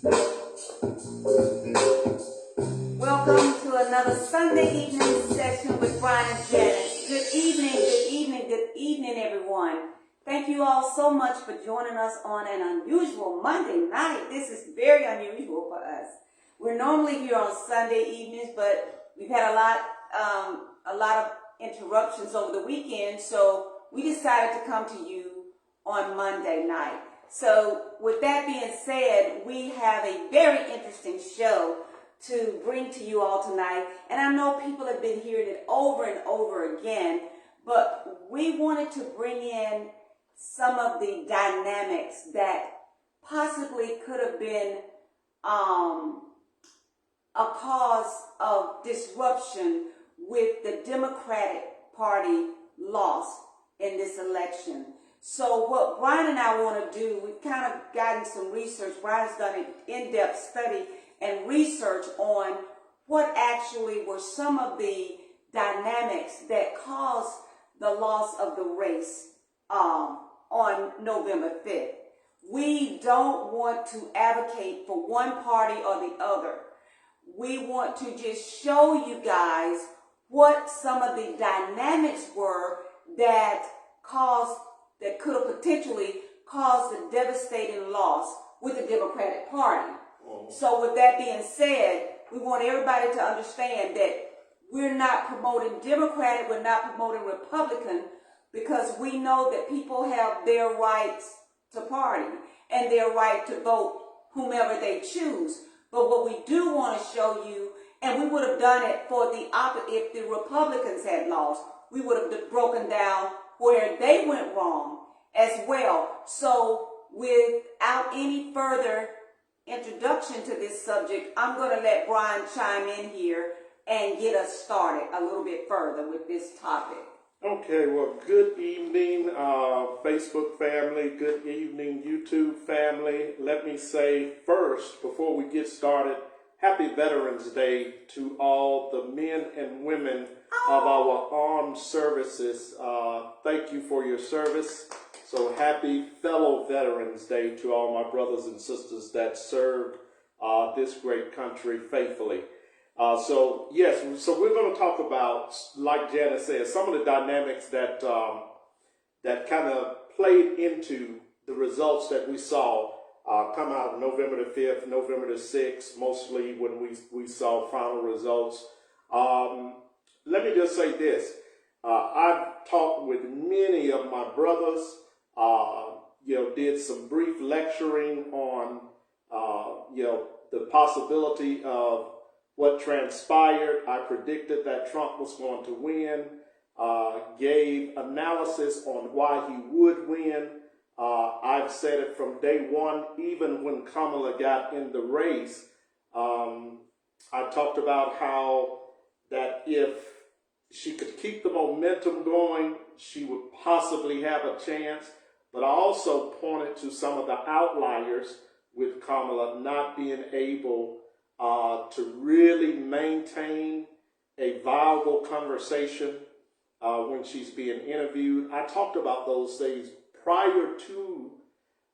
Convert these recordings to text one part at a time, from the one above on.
Welcome to another Sunday evening session with Brian and Janice. Good evening, good evening, good evening, everyone. Thank you all so much for joining us on an unusual Monday night. This is very unusual for us. We're normally here on Sunday evenings, but we've had a lot of interruptions over the weekend, so we decided to come to you on Monday night. So with that being said, we have a very interesting show to bring to you all tonight. And I know people have been hearing it over and over again, but we wanted to bring in some of the dynamics that possibly could have been a cause of disruption with the Democratic Party loss in this election. So what Brian and I want to do, we've kind of gotten some research. Brian's done an in-depth study and research on what actually were some of the dynamics that caused the loss of the race on November 5th. We don't want to advocate for one party or the other. We want to just show you guys what some of the dynamics were that could have potentially caused a devastating loss with the Democratic Party. So with that being said, we want everybody to understand that we're not promoting Democratic, we're not promoting Republican, because we know that people have their rights to party and their right to vote whomever they choose. But what we do want to show you, and we would have done it for the opposite, if the Republicans had lost, we would have broken down where they went wrong as well. So without any further introduction to this subject, I'm going to let Brian chime in here and get us started a little bit further with this topic. Okay, well, good evening, Facebook family. Good evening, YouTube family. Let me say first, before we get started, Happy Veterans Day to all the men and women of our armed services. Thank you for your service. So happy fellow Veterans Day to all my brothers and sisters that served this great country faithfully. So we're going to talk about, like Janice said, some of the dynamics that kind of played into the results that we saw come out of November the 5th, November the 6th, mostly when we saw final results. Let me just say this. I've talked with many of my brothers, did some brief lecturing on, the possibility of what transpired. I predicted that Trump was going to win, gave analysis on why he would win. I've said it from day one, even when Kamala got in the race. I talked about how that if she could keep the momentum going, she would possibly have a chance. But I also pointed to some of the outliers with Kamala not being able to really maintain a viable conversation when she's being interviewed. I talked about those things prior to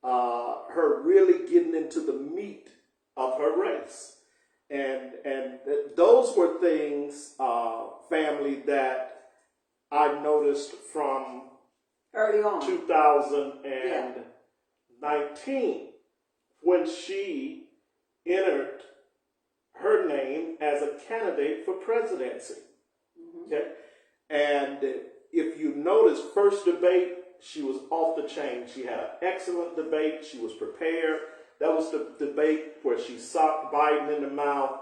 her really getting into the meat of her race. And those were things, family, that I noticed from early on 2019 when she entered her name as a candidate for presidency. Okay, and if you notice, first debate, she was off the chain. She had an excellent debate. She was prepared. That was the debate where she socked Biden in the mouth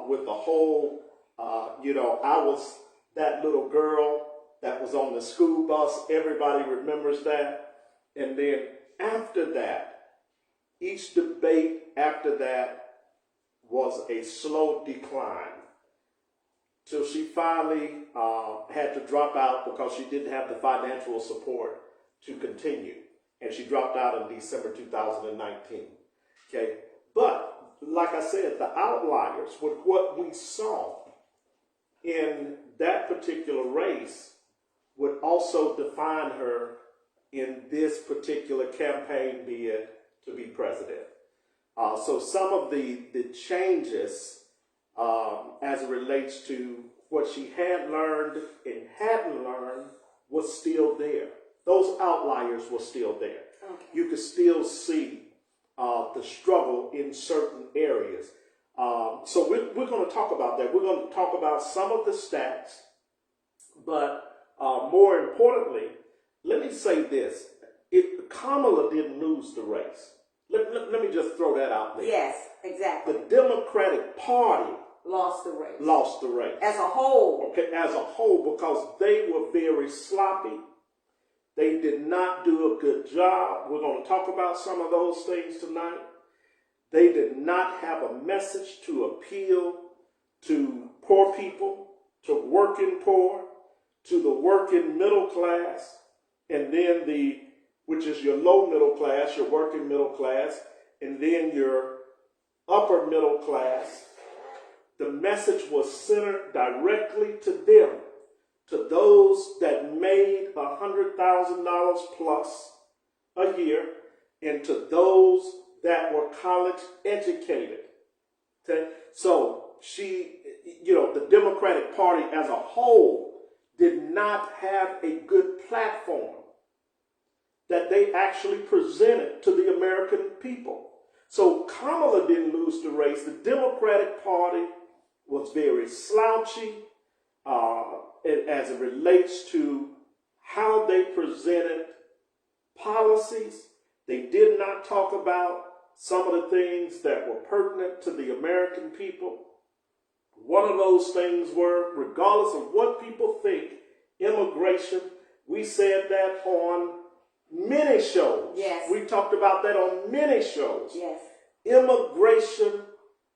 with the whole, I was that little girl that was on the school bus. Everybody remembers that. And then after that, each debate after that was a slow decline till she finally had to drop out because she didn't have the financial support to continue. And she dropped out in December 2019. Okay, but like I said, the outliers with what we saw in that particular race would also define her in this particular campaign bid to be president. So some of the changes as it relates to what she had learned and hadn't learned was still there. Those outliers were still there. Okay. You could still see the struggle in certain areas. So we're going to talk about that. We're going to talk about some of the stats, but more importantly, let me say this. Kamala didn't lose the race. Let me just throw that out there. Yes, exactly. The Democratic Party Lost the race. Lost the race. As a whole. Okay, as a whole, because they were very sloppy. They did not do a good job. We're going to talk about some of those things tonight. They did not have a message to appeal to poor people, to working poor, to the working middle class, and then which is your low middle class, your working middle class, and then your upper middle class. The message was centered directly to them, to those that made $100,000 plus a year, and to those that were college educated. Okay? So the Democratic Party as a whole did not have a good platform that they actually presented to the American people. So Kamala didn't lose the race. The Democratic Party was very slouchy as it relates to how they presented policies. They did not talk about some of the things that were pertinent to the American people. One of those things were, regardless of what people think, immigration. We said that on many shows. Yes. We talked about that on many shows. Yes. Immigration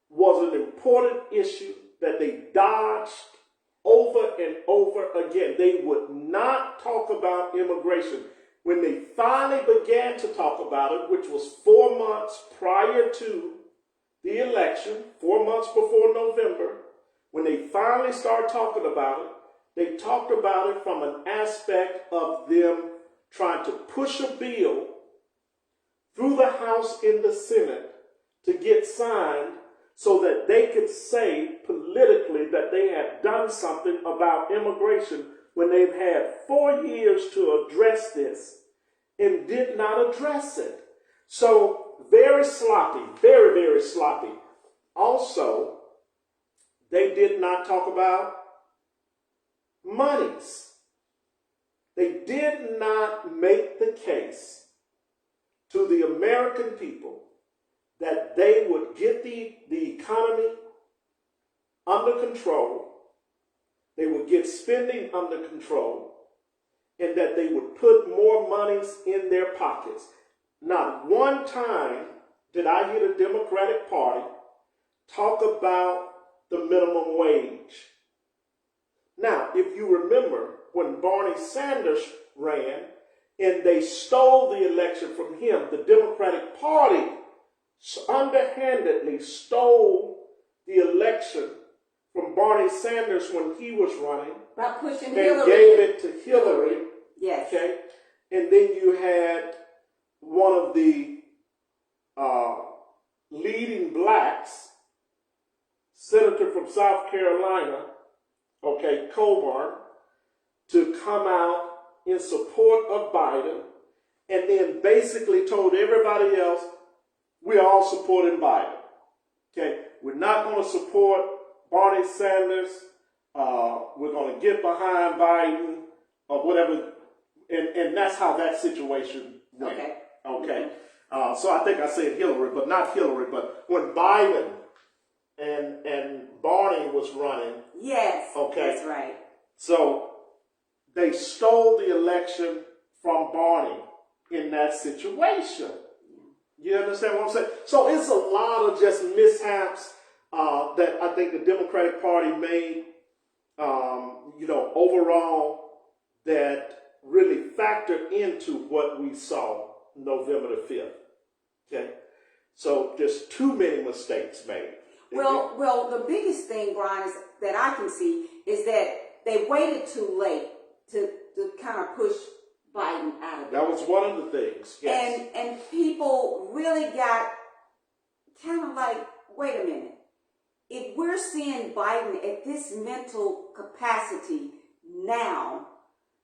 was an important issue that they dodged over and over again. They would not talk about immigration. When they finally began to talk about it, which was 4 months prior to the election, 4 months before November, when they finally started talking about it, they talked about it from an aspect of them trying to push a bill through the House and the Senate to get signed so that they could say politically that they had done something about immigration when they've had 4 years to address this and did not address it. So very sloppy, very, very sloppy. Also, they did not talk about monies. They did not make the case to the American people that they would get the economy under control, they would get spending under control, and that they would put more monies in their pockets. Not one time did I hear the Democratic Party talk about the minimum wage. Now, if you remember when Bernie Sanders ran and they stole the election from him, the Democratic Party underhandedly stole the election from Bernie Sanders when he was running. By pushing and Hillary. Gave it to Hillary. Yes. Okay. And then you had one of the leading blacks, senator from South Carolina, okay, Coburn, to come out in support of Biden, and then basically told everybody else, we're all supporting Biden. Okay, we're not going to support Bernie Sanders. We're going to get behind Biden or whatever. And that's how that situation went. Okay. So I think I said Hillary, but not Hillary. But when Biden and Bernie was running. Yes. Okay. That's right. So they stole the election from Bernie in that situation. You understand what I'm saying? So it's a lot of just mishaps that I think the Democratic Party made, overall, that really factored into what we saw November the 5th. Okay? So just too many mistakes made. Well, the biggest thing, Brian, is that I can see is that they waited too late to kind of push Biden out of it. That was one of the things. Yes. And people really got I'm like, wait a minute. If we're seeing Biden at this mental capacity now,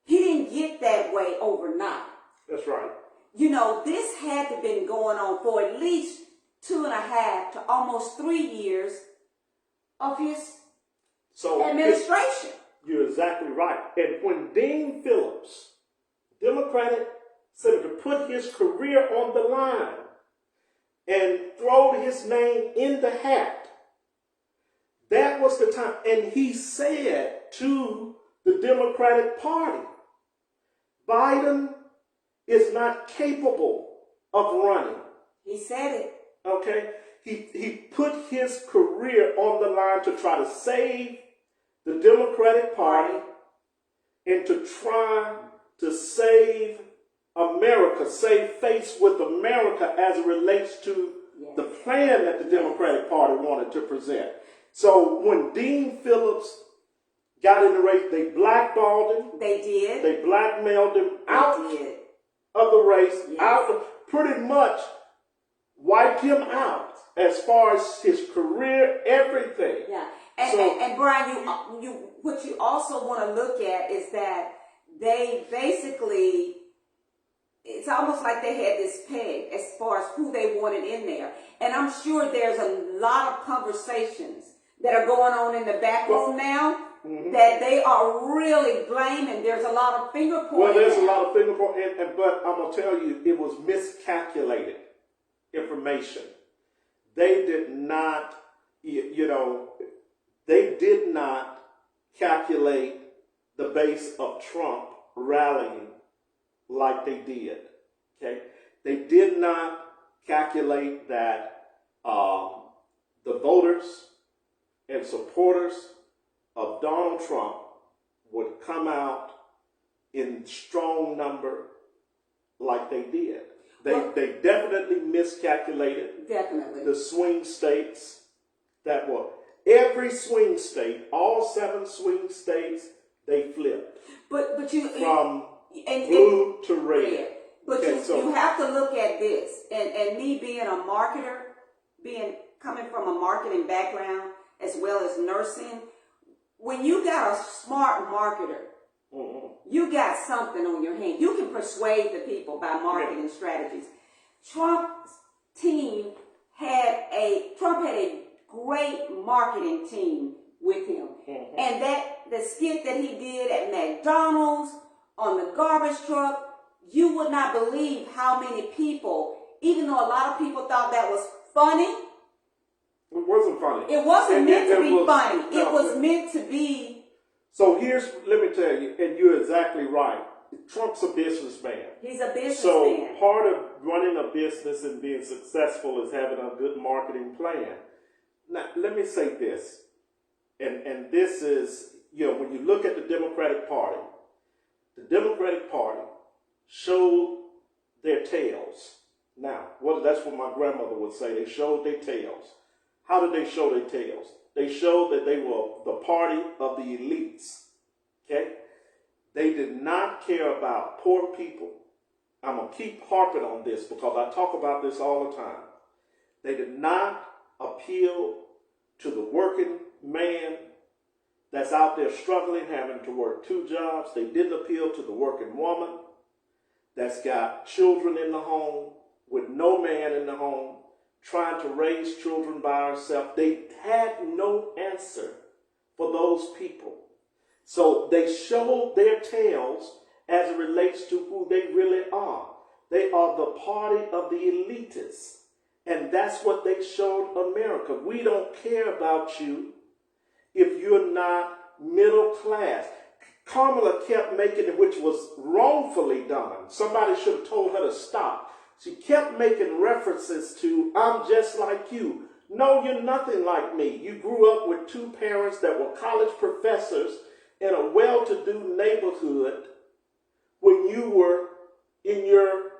he didn't get that way overnight. That's right. You know, this had to been going on for at least 2.5 to almost 3 years of his administration. You're exactly right. And when Dean Phillips, Democratic senator, put his career on the line and throwed his name in the hat, that was the time. And he said to the Democratic Party, Biden is not capable of running. He said it. Okay? He put his career on the line to try to save the Democratic Party and to try to save America, save face with America as it relates to the plan that the Democratic Party wanted to present. So when Dean Phillips got in the race, they blackballed him. They did. They blackmailed him out did. of the race, Yes. pretty much wiped him out as far as his career, everything. Yeah. And Brian, what you also want to look at is that they basically, it's almost like they had this peg as far as who they wanted in there. And I'm sure there's a lot of conversations that are going on in the back room now that they are really blaming. There's a lot of finger pointing. Well, there's a lot of finger pointing, but I'm going to tell you, it was miscalculated information. They did not, they did not calculate the base of Trump rallying like they did. Okay, they did not calculate that the voters and supporters of Donald Trump would come out in strong number like they did. They definitely miscalculated the swing states that were. Every swing state, all 7 swing states, they flipped. But you from blue to red. But you have to look at this, and me being a marketer, coming from a marketing background as well as nursing, when you got a smart marketer, you got something on your hand. You can persuade the people by marketing strategies. Trump's team had a great marketing team with him. And the skit that he did at McDonald's on the garbage truck, you would not believe how many people, even though a lot of people thought that was funny. It wasn't funny. It wasn't meant to be funny. It was meant to be. So let me tell you, and you're exactly right. Trump's a businessman. He's a businessman. So part of running a business and being successful is having a good marketing plan. Now, let me say this, and this is, when you look at the Democratic Party showed their tails. Now, that's what my grandmother would say. They showed their tails. How did they show their tails? They showed that they were the party of the elites. Okay? They did not care about poor people. I'm going to keep harping on this because I talk about this all the time. They did not appeal to the working man that's out there struggling, having to work 2 jobs. They didn't appeal to the working woman that's got children in the home with no man in the home, trying to raise children by herself. They had no answer for those people. So they showed their tails as it relates to who they really are. They are the party of the elitists. And that's what they showed America. We don't care about you if you're not middle class. Kamala kept making it, which was wrongfully done. Somebody should have told her to stop. She kept making references to, I'm just like you. No, you're nothing like me. You grew up with 2 parents that were college professors in a well-to-do neighborhood when you were in your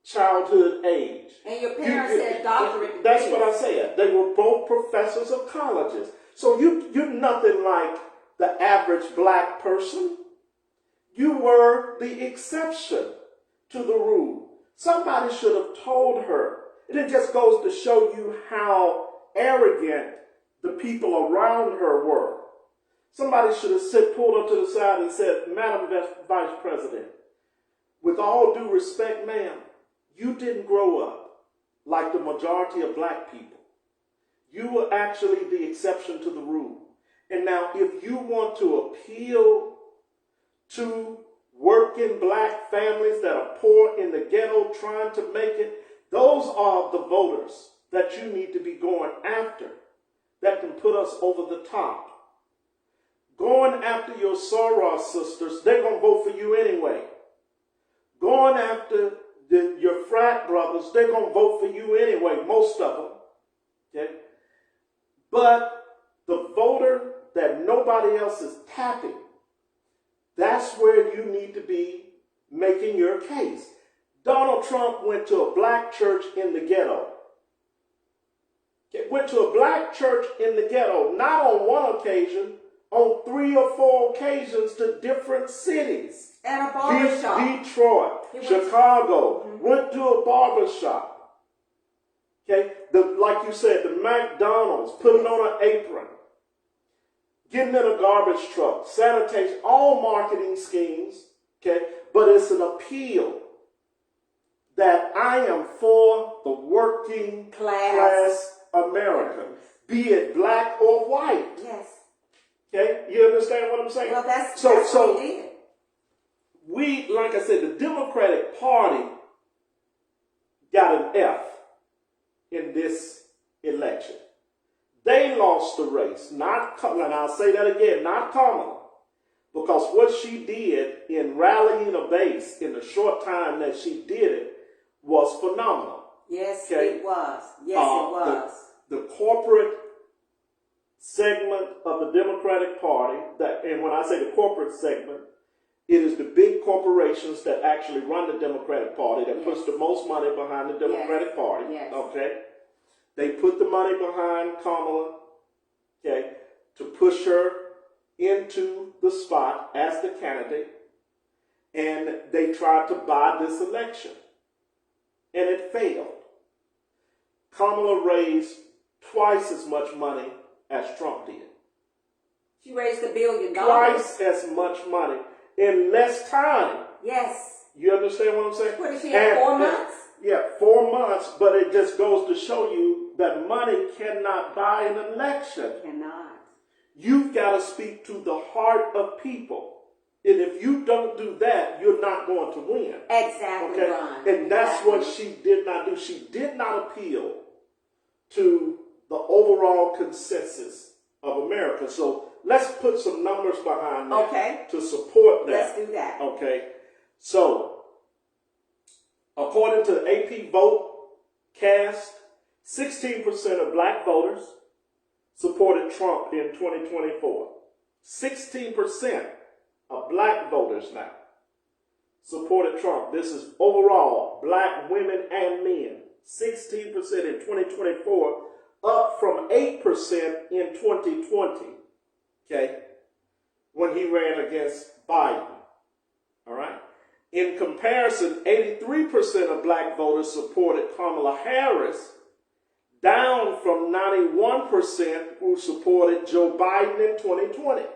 childhood age. And your parents had doctorate degrees. That's what I said. They were both professors of colleges. So you're nothing like the average black person. You were the exception to the rule. Somebody should have told her. And it just goes to show you how arrogant the people around her were. Somebody should have pulled her to the side and said, Madam Vice President, with all due respect, ma'am, you didn't grow up like the majority of black people. You were actually the exception to the rule. And now if you want to appeal to working black families that are poor in the ghetto trying to make it, those are the voters that you need to be going after that can put us over the top. Going after your Soros sisters, they're going to vote for you anyway. Going after your frat brothers, they're going to vote for you anyway, most of them. Okay? But the voter that nobody else is tapping, that's where you need to be making your case. Donald Trump went to a black church in the ghetto. Went to a black church in the ghetto, not on one occasion, on 3 or 4 occasions to different cities. And a barbershop. Detroit, Chicago, went to a barbershop. Okay, like you said, the McDonald's, putting on an apron, getting in a garbage truck, sanitation, all marketing schemes. Okay, but it's an appeal that I am for the working class American, be it black or white. Yes. Okay, you understand what I'm saying? Well, that's so what we did. We, like I said, the Democratic Party got an F in this election. They lost the race, not Kamala, and I'll say that again, not Kamala, because what she did in rallying a base in the short time that she did it was phenomenal. Yes, okay? it was. Yes, it was. The corporate segment of the Democratic Party, and when I say the corporate segment, it is the big corporations that actually run the Democratic Party that puts the most money behind the Democratic Party. Yes. Okay, they put the money behind Kamala, okay, to push her into the spot as the candidate, and they tried to buy this election, and it failed. Kamala raised twice as much money as Trump did. She raised $1 billion. Twice as much money in less time. Yes. You understand what I'm saying? What did she have, 4 months? Yeah, 4 months, but it just goes to show you that money cannot buy an election. Cannot. You've got to speak to the heart of people. And if you don't do that, you're not going to win. Exactly, okay? Ron. And that's what she did not do. She did not appeal to the overall consensus of America. So let's put some numbers behind that to support that. Let's do that. Okay. So, according to the AP vote cast, 16% of black voters supported Trump in 2024. 16% of black voters now supported Trump. This is overall black women and men. 16% in 2024, up from 8% in 2020. Okay, when he ran against Biden. All right. In comparison, 83% of black voters supported Kamala Harris, down from 91% who supported Joe Biden in 2020.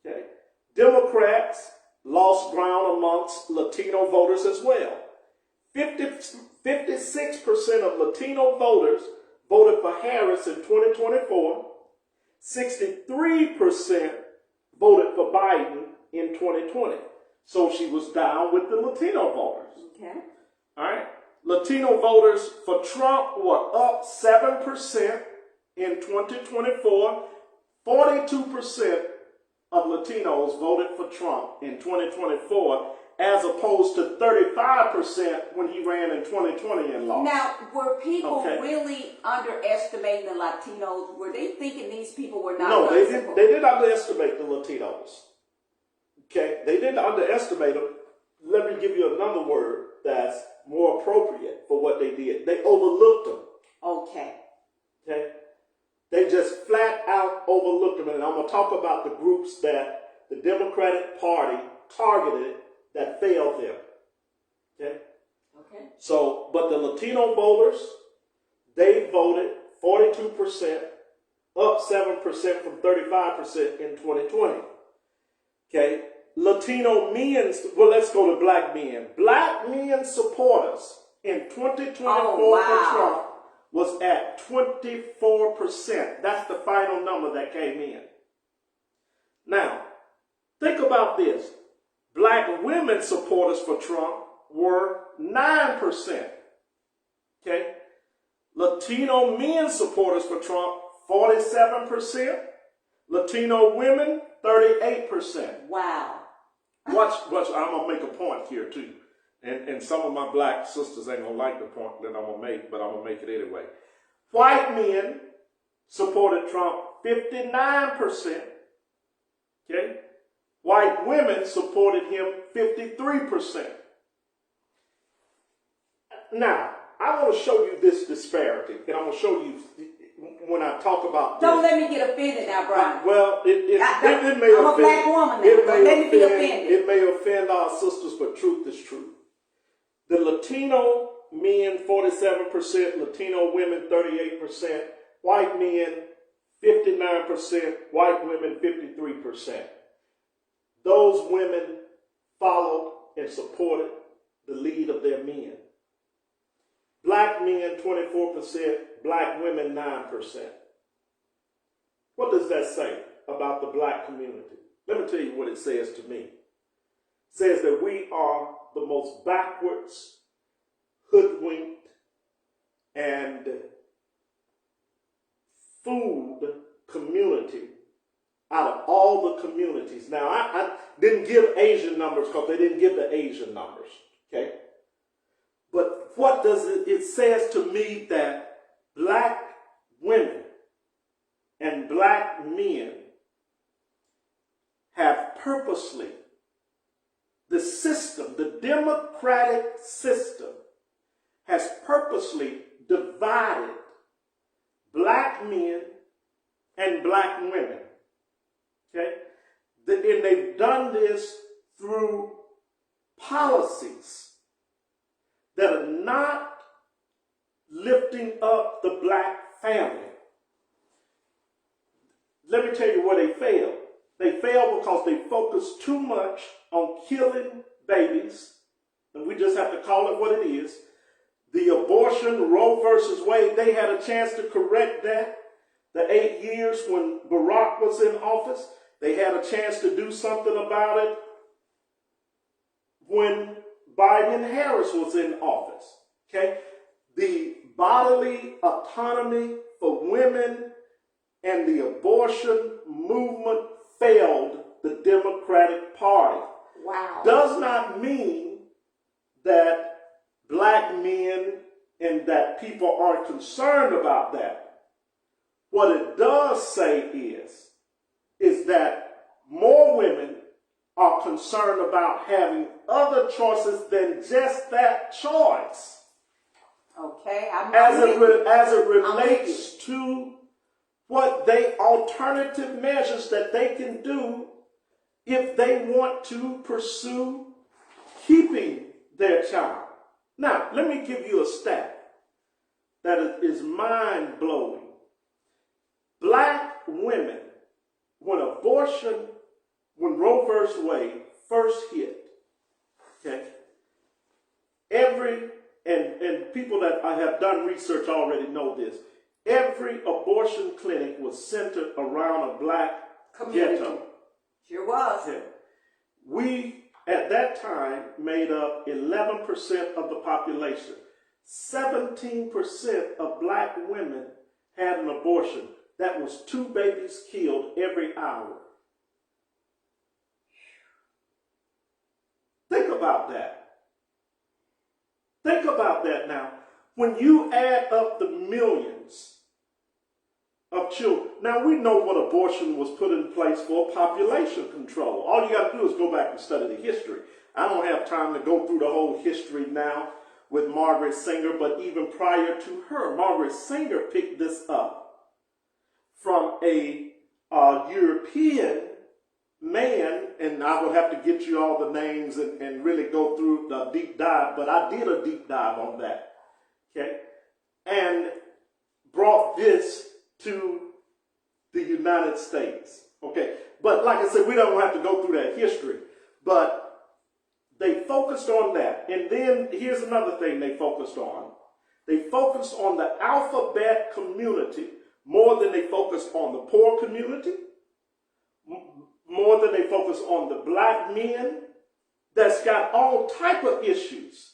Okay. Democrats lost ground amongst Latino voters as well. 56% of Latino voters voted for Harris in 2024. 63% voted for Biden in 2020. So she was down with the Latino voters. Okay. All right. Latino voters for Trump were up 7% in 2024. 42% of Latinos voted for Trump in 2024, as opposed to 35% when he ran in 2020 and lost. Now, were people really underestimating the Latinos? Were they thinking these people were not? No, they did underestimate the Latinos. Okay, they didn't underestimate them. Let me give you another word that's more appropriate for what they did. They overlooked them. Okay. Okay, they just flat out overlooked them, and I'm going to talk about the groups that the Democratic Party targeted that failed them. Okay? Okay. So, but the Latino voters, they voted 42%, up 7% from 35% in 2020. Okay, Latino men, well, let's go to black men. Black men supporters in 2024 for Trump was at 24%. That's the final number that came in. Now, think about this. Black women supporters for Trump were 9%. Okay? Latino men supporters for Trump, 47%. Latino women, 38%. Wow. Watch, I'm going to make a point here too. And some of my black sisters ain't going to like the point that I'm going to make, but I'm going to make it anyway. White men supported Trump 59%. Okay? White women supported him 53%. Now, I want to show you this disparity, and I'm going to show you when I talk about Don't this. let me get offended now, Brian. Well, it may I'm offend. a black woman now. Don't let me be offended. It may offend our sisters, but truth is truth. The Latino men, 47%, Latino women, 38%, white men, 59%, white women, 53%. Those women followed and supported the lead of their men. Black men, 24%, black women, 9%. What does that say about the black community? Let me tell you what it says to me. It says that we are the most backwards, hoodwinked, and fooled community out of all the communities. Now, I didn't give Asian numbers because they didn't give the Asian numbers, okay? But what does it says to me that black women and black men have purposely, the system, the democratic system, has purposely divided black men and black women. Okay? And they've done this through policies that are not lifting up the black family. Let me tell you where they failed. They failed because they focused too much on killing babies, and we just have to call it what it is. The abortion, Roe versus Wade, they had a chance to correct that. The 8 years when Barack was in office, they had a chance to do something about it when Biden and Harris was in office. Okay? The bodily autonomy for women and the abortion movement failed the Democratic Party. Wow. Does not mean that black men and that people aren't concerned about that. What it does say is that more women are concerned about having other choices than just that choice. Okay, as it relates to what alternative measures that they can do if they want to pursue keeping their child. Now, let me give you a stat that is mind-blowing. Black women, when Roe versus Wade first hit, okay, and people that I have done research already know this, every abortion clinic was centered around a black community. Ghetto. Sure was. Yeah. We, at that time, made up 11% of the population. 17% of black women had an abortion. That was 2 babies killed every hour. Think about that. Think about that now. When you add up the millions of children. Now, we know what abortion was put in place for, population control. All you got to do is go back and study the history. I don't have time to go through the whole history now with Margaret Sanger, but even prior to her, Margaret Sanger picked this up from a European man, and I would have to get you all the names and really go through the deep dive, but I did a deep dive on that, okay? And brought this to the United States. Okay, but like I said, we don't have to go through that history, but they focused on that. And then here's another thing they focused on. They focused on the alphabet community more than they focused on the poor community, more than they focused on the black men that's got all type of issues.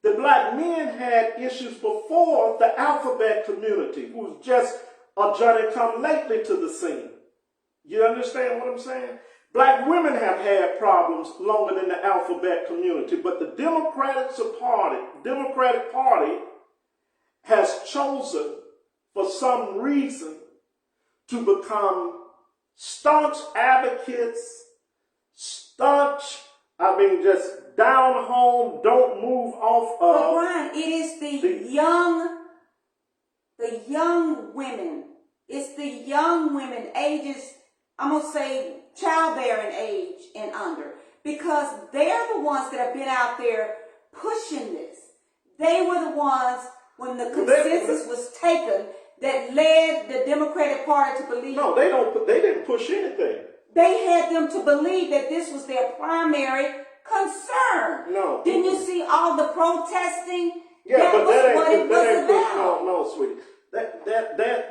The black men had issues before the alphabet community, who's just a Johnny-come-lately to the scene. You understand what I'm saying? Black women have had problems longer than the alphabet community, but the Democratic Party has chosen, for some reason, to become staunch advocates, just down home, don't move off of. But Brian, it is the young women. It's the young women, ages, I'm going to say childbearing age and under, because they're the ones that have been out there pushing this. They were the ones, when the consensus was taken, that led the Democratic Party to believe. No, they didn't push anything. They had them to believe that this was their primary concern. No. Didn't you see all the protesting? Yeah, that but was that what it was about. No, sweetie. That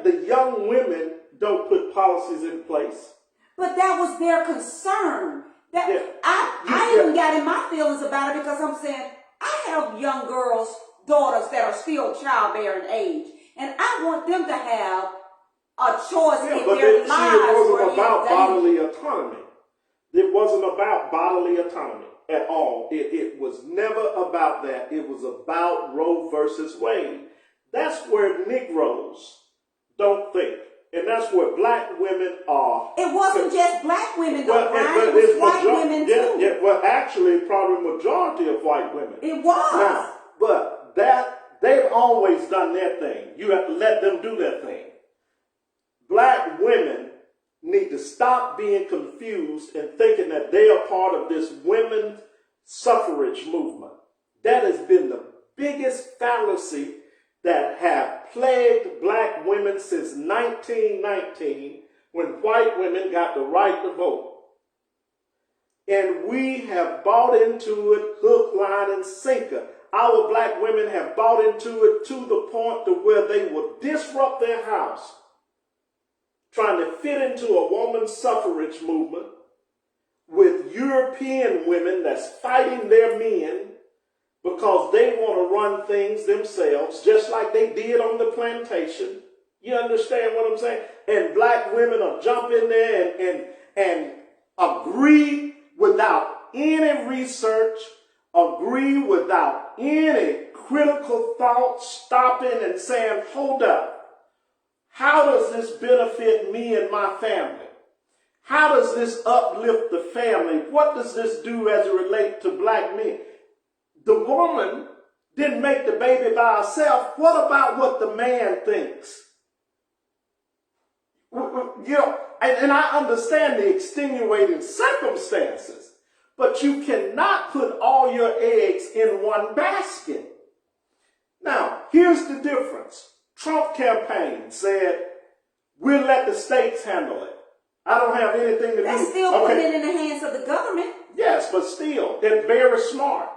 the young women don't put policies in place. But that was their concern. I even got in my feelings about it, because I'm saying I have young girls, daughters that are still childbearing age, and I want them to have a choice in their lives. It wasn't about bodily autonomy. It wasn't about bodily autonomy at all. It was never about that. It was about Roe versus Wade. That's where Negroes don't think. And that's where black women are. It wasn't just black women, though, Brian. It was white women, too. Yeah, well, actually, probably majority of white women. It was. Now, but they've always done their thing. You have to let them do their thing. Black women need to stop being confused and thinking that they are part of this women's suffrage movement. That has been the biggest fallacy that have plagued black women since 1919, when white women got the right to vote. And we have bought into it hook, line, and sinker. Our black women have bought into it to the point to where they will disrupt their house, trying to fit into a woman's suffrage movement with European women that's fighting their men because they want to run things themselves, just like they did on the plantation. You understand what I'm saying? And black women will jump in there and agree without any research, agree without any critical thought, stopping and saying, hold up. How does this benefit me and my family? How does this uplift the family? What does this do as it relates to black men? The woman didn't make the baby by herself. What about what the man thinks? You know, and I understand the extenuating circumstances, but you cannot put all your eggs in one basket. Now, here's the difference. Trump campaign said, we'll let the states handle it. I don't have anything to do. That's still putting it in the hands of the government. Yes, but still, and very smart,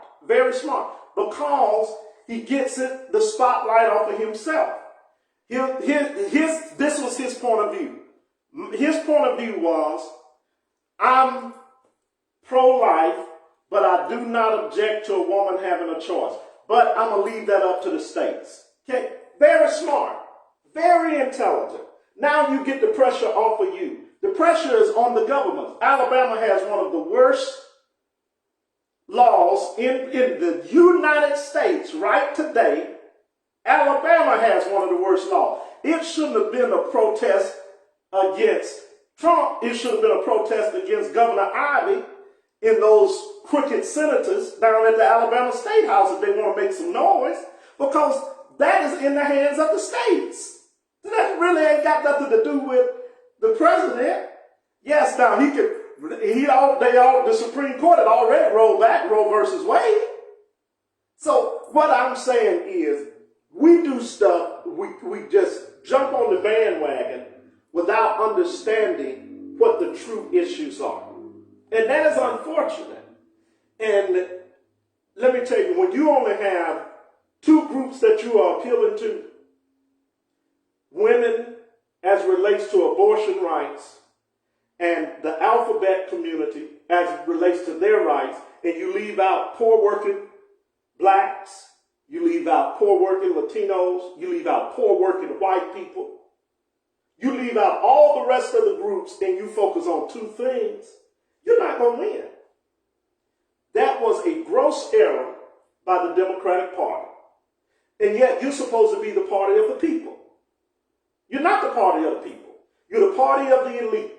because he gets the spotlight off of himself. This was his point of view. His point of view was, I'm pro-life, but I do not object to a woman having a choice. But I'm going to leave that up to the states. Okay? Very smart, very intelligent. Now you get the pressure off of you. The pressure is on the government. Alabama has one of the worst laws in the United States right today. Alabama has one of the worst laws. It shouldn't have been a protest against Trump. It should have been a protest against Governor Ivey and those crooked senators down at the Alabama State House if they want to make some noise, because that is in the hands of the states. That really ain't got nothing to do with the president. Yes, now the Supreme Court had already rolled back Roe versus Wade. So what I'm saying is, we do stuff we just jump on the bandwagon without understanding what the true issues are. And that is unfortunate. And let me tell you, when you only have two groups that you are appealing to, women as relates to abortion rights and the alphabet community as it relates to their rights, and you leave out poor working blacks, you leave out poor working Latinos, you leave out poor working white people, you leave out all the rest of the groups and you focus on two things, you're not going to win. That was a gross error by the Democratic Party. And yet you're supposed to be the party of the people. You're not the party of the people. You're the party of the elite.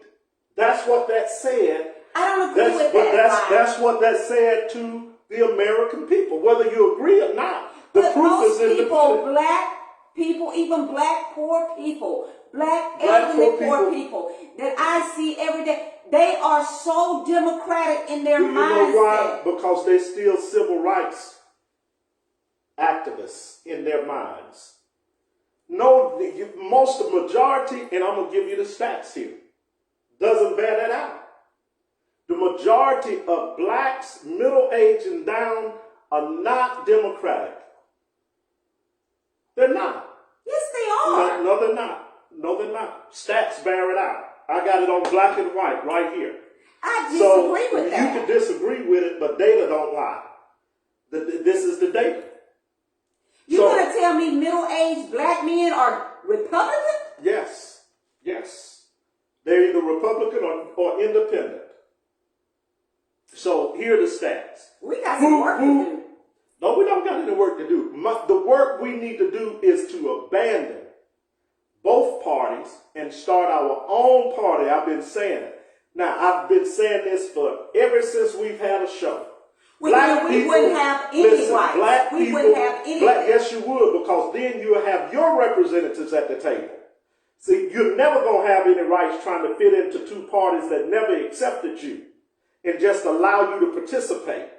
That's what that said. I don't agree with that. That's what that said to the American people, whether you agree or not. The but proof most is in people, the black people, even black poor people, black elderly poor people that I see every day, they are so democratic in their mindset. You know why? Because they're still civil rights activists in their minds. No, most of the majority, and I'm going to give you the stats here, doesn't bear that out. The majority of blacks, middle age and down, are not democratic. They're not. Yes, they are. No, they're not. No, they're not. Stats bear it out. I got it on black and white right here. I disagree with that. You can disagree with it, but data don't lie. This is the data. You're going to tell me middle-aged black men are Republican? Yes. Yes. They're either Republican or independent. So here are the stats. We got some work to do. No, we don't got any work to do. The work we need to do is to abandon both parties and start our own party. I've been saying it. Now, I've been saying this ever since we've had a show. We wouldn't have any rights. We wouldn't have any. Yes, you would, because then you'll have your representatives at the table. See, you're never going to have any rights trying to fit into two parties that never accepted you and just allow you to participate.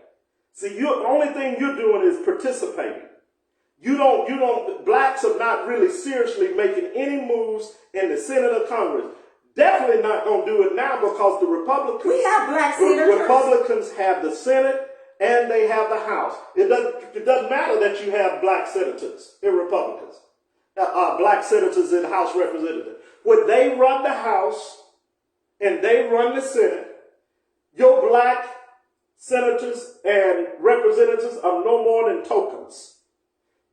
See, the only thing you're doing is participating. Blacks are not really seriously making any moves in the Senate or Congress. Definitely not going to do it now because the Republicans. We have black senators. Republicans have the Senate and they have the House. It doesn't matter that you have black senators and Republicans, black senators and House representatives. When they run the House and they run the Senate, your black senators and representatives are no more than tokens.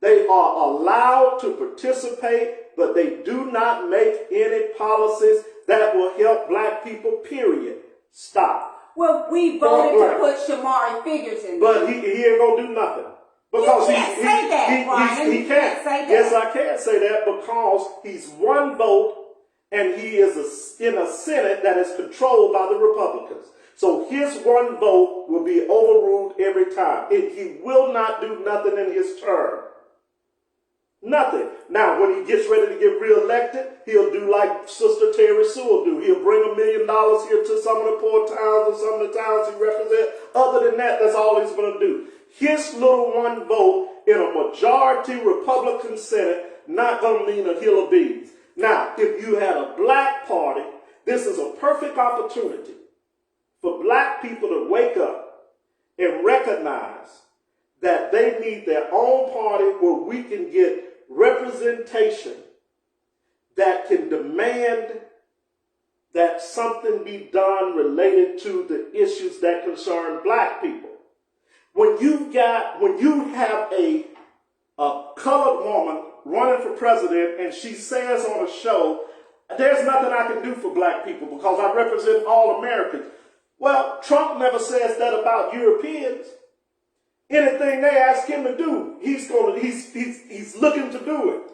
They are allowed to participate, but they do not make any policies that will help black people, period. Stop. Well, we voted to put Shamari Figures in. But he ain't going to do nothing. Because you can't say that, Brian. He can't say that. Yes, I can say that because he's one vote and he is in a Senate that is controlled by the Republicans. So his one vote will be overruled every time. He will not do nothing in his term. Nothing. Now, when he gets ready to get reelected, he'll do like Sister Terry Sewell do. He'll bring $1 million here to some of the poor towns and some of the towns he represents. Other than that, that's all he's going to do. His little one vote in a majority Republican Senate not going to mean a hill of beans. Now, if you had a black party, this is a perfect opportunity for black people to wake up and recognize that they need their own party where we can get representation that can demand that something be done related to the issues that concern black people. When you have a colored woman running for president and she says on a show, there's nothing I can do for black people because I represent all Americans. Well, Trump never says that about Europeans. Anything they ask him to do, he's looking to do it.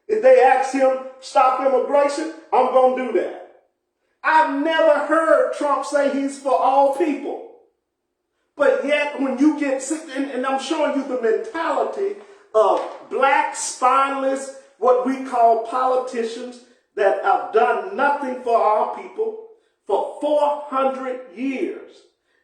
If they ask him, stop immigration, I'm going to do that. I've never heard Trump say he's for all people. But yet, when you get sick, and I'm showing you the mentality of black, spineless, what we call politicians that have done nothing for our people for 400 years.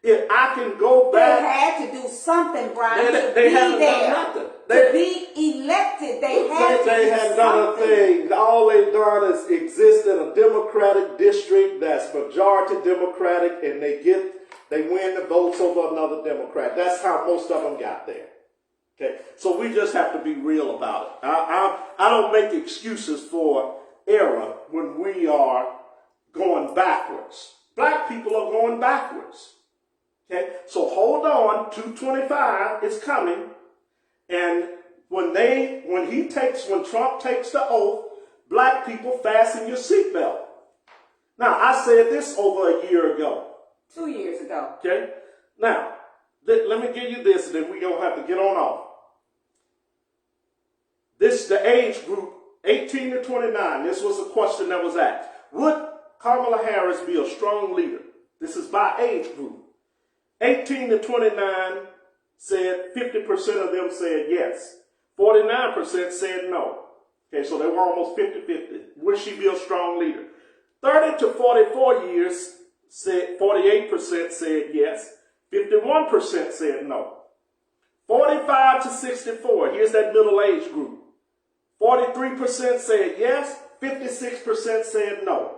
If I can go They back, had to do something, Brian, to they be haven't there. done nothing. To be elected, they had to They do hadn't done a something. thing. All they've done is exist in a Democratic district that's majority Democratic, and they win the votes over another Democrat. That's how most of them got there. Okay, so we just have to be real about it. I don't make excuses for error when we are going backwards. Black people are going backwards. Okay, so hold on. 225 is coming, and when Trump takes the oath, black people fasten your seatbelt. Now, I said this over a year ago. 2 years ago. Okay, now let me give you this, and then we're gonna have to get on off. This the age group 18 to 29. This was a question that was asked. Would Kamala Harris be a strong leader? This is by age group. 18 to 29 said 50% of them said yes. 49% said no. Okay, so they were almost 50-50. Would she be a strong leader? 30 to 44 years said 48% said yes. 51% said no. 45 to 64, here's that middle age group. 43% said yes. 56% said no.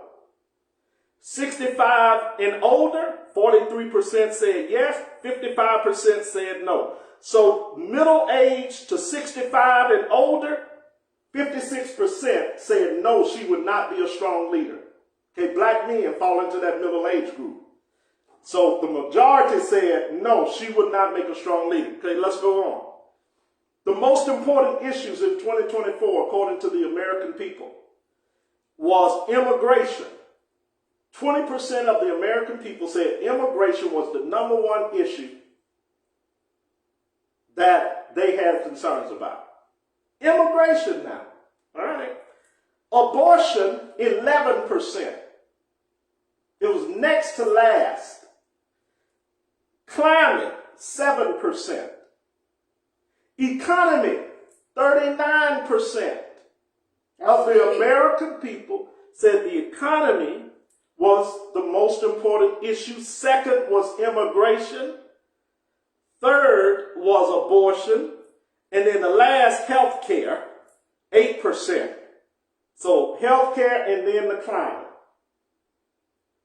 65 and older, 43% said yes, 55% said no. So middle age to 65 and older, 56% said no, she would not be a strong leader. Okay, black men fall into that middle age group. So the majority said no, she would not make a strong leader. Okay, let's go on. The most important issues in 2024, according to the American people, was immigration. 20% of the American people said immigration was the number one issue that they had concerns about. Immigration now. All right. Abortion, 11%. It was next to last. Climate, 7%. Economy, 39% of the American people said the economy was the most important issue. Second was immigration. Third was abortion. And then the last, health care, 8%. So health care and then the climate.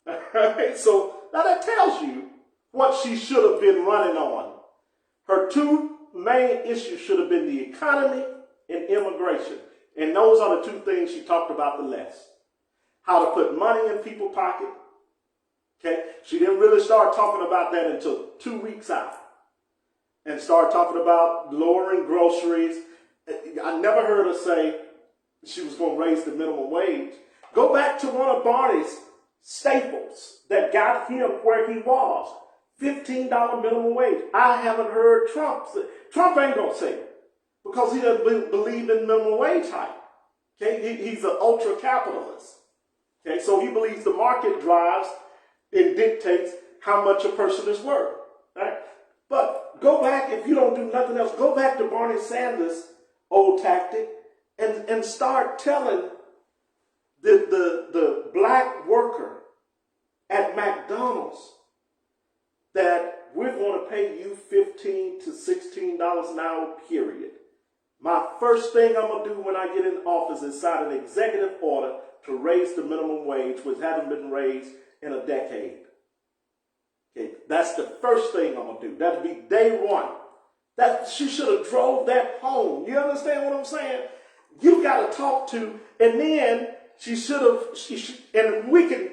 All right, so now that tells you what she should have been running on. Her two main issues should have been the economy and immigration. And those are the two things she talked about the less. How to put money in people's pocket. Okay, she didn't really start talking about that until 2 weeks out. And started talking about lowering groceries. I never heard her say she was going to raise the minimum wage. Go back to one of Barney's staples that got him where he was. $15 minimum wage. I haven't heard Trump say. Trump ain't going to say it because he doesn't believe in minimum wage hike. Okay, he's an ultra capitalist. Okay, so he believes the market drives and dictates how much a person is worth. Right? But go back, if you don't do nothing else, go back to Bernie Sanders' old tactic and start telling the black worker at McDonald's that we're going to pay you $15 to $16 an hour, period. My first thing I'm going to do when I get in office is sign an executive order to raise the minimum wage, which hasn't been raised in a decade. Okay, that's the first thing I'm going to do. That'll be day one. That she should have drove that home. You understand what I'm saying? You got to talk to, and then she should have, and we can,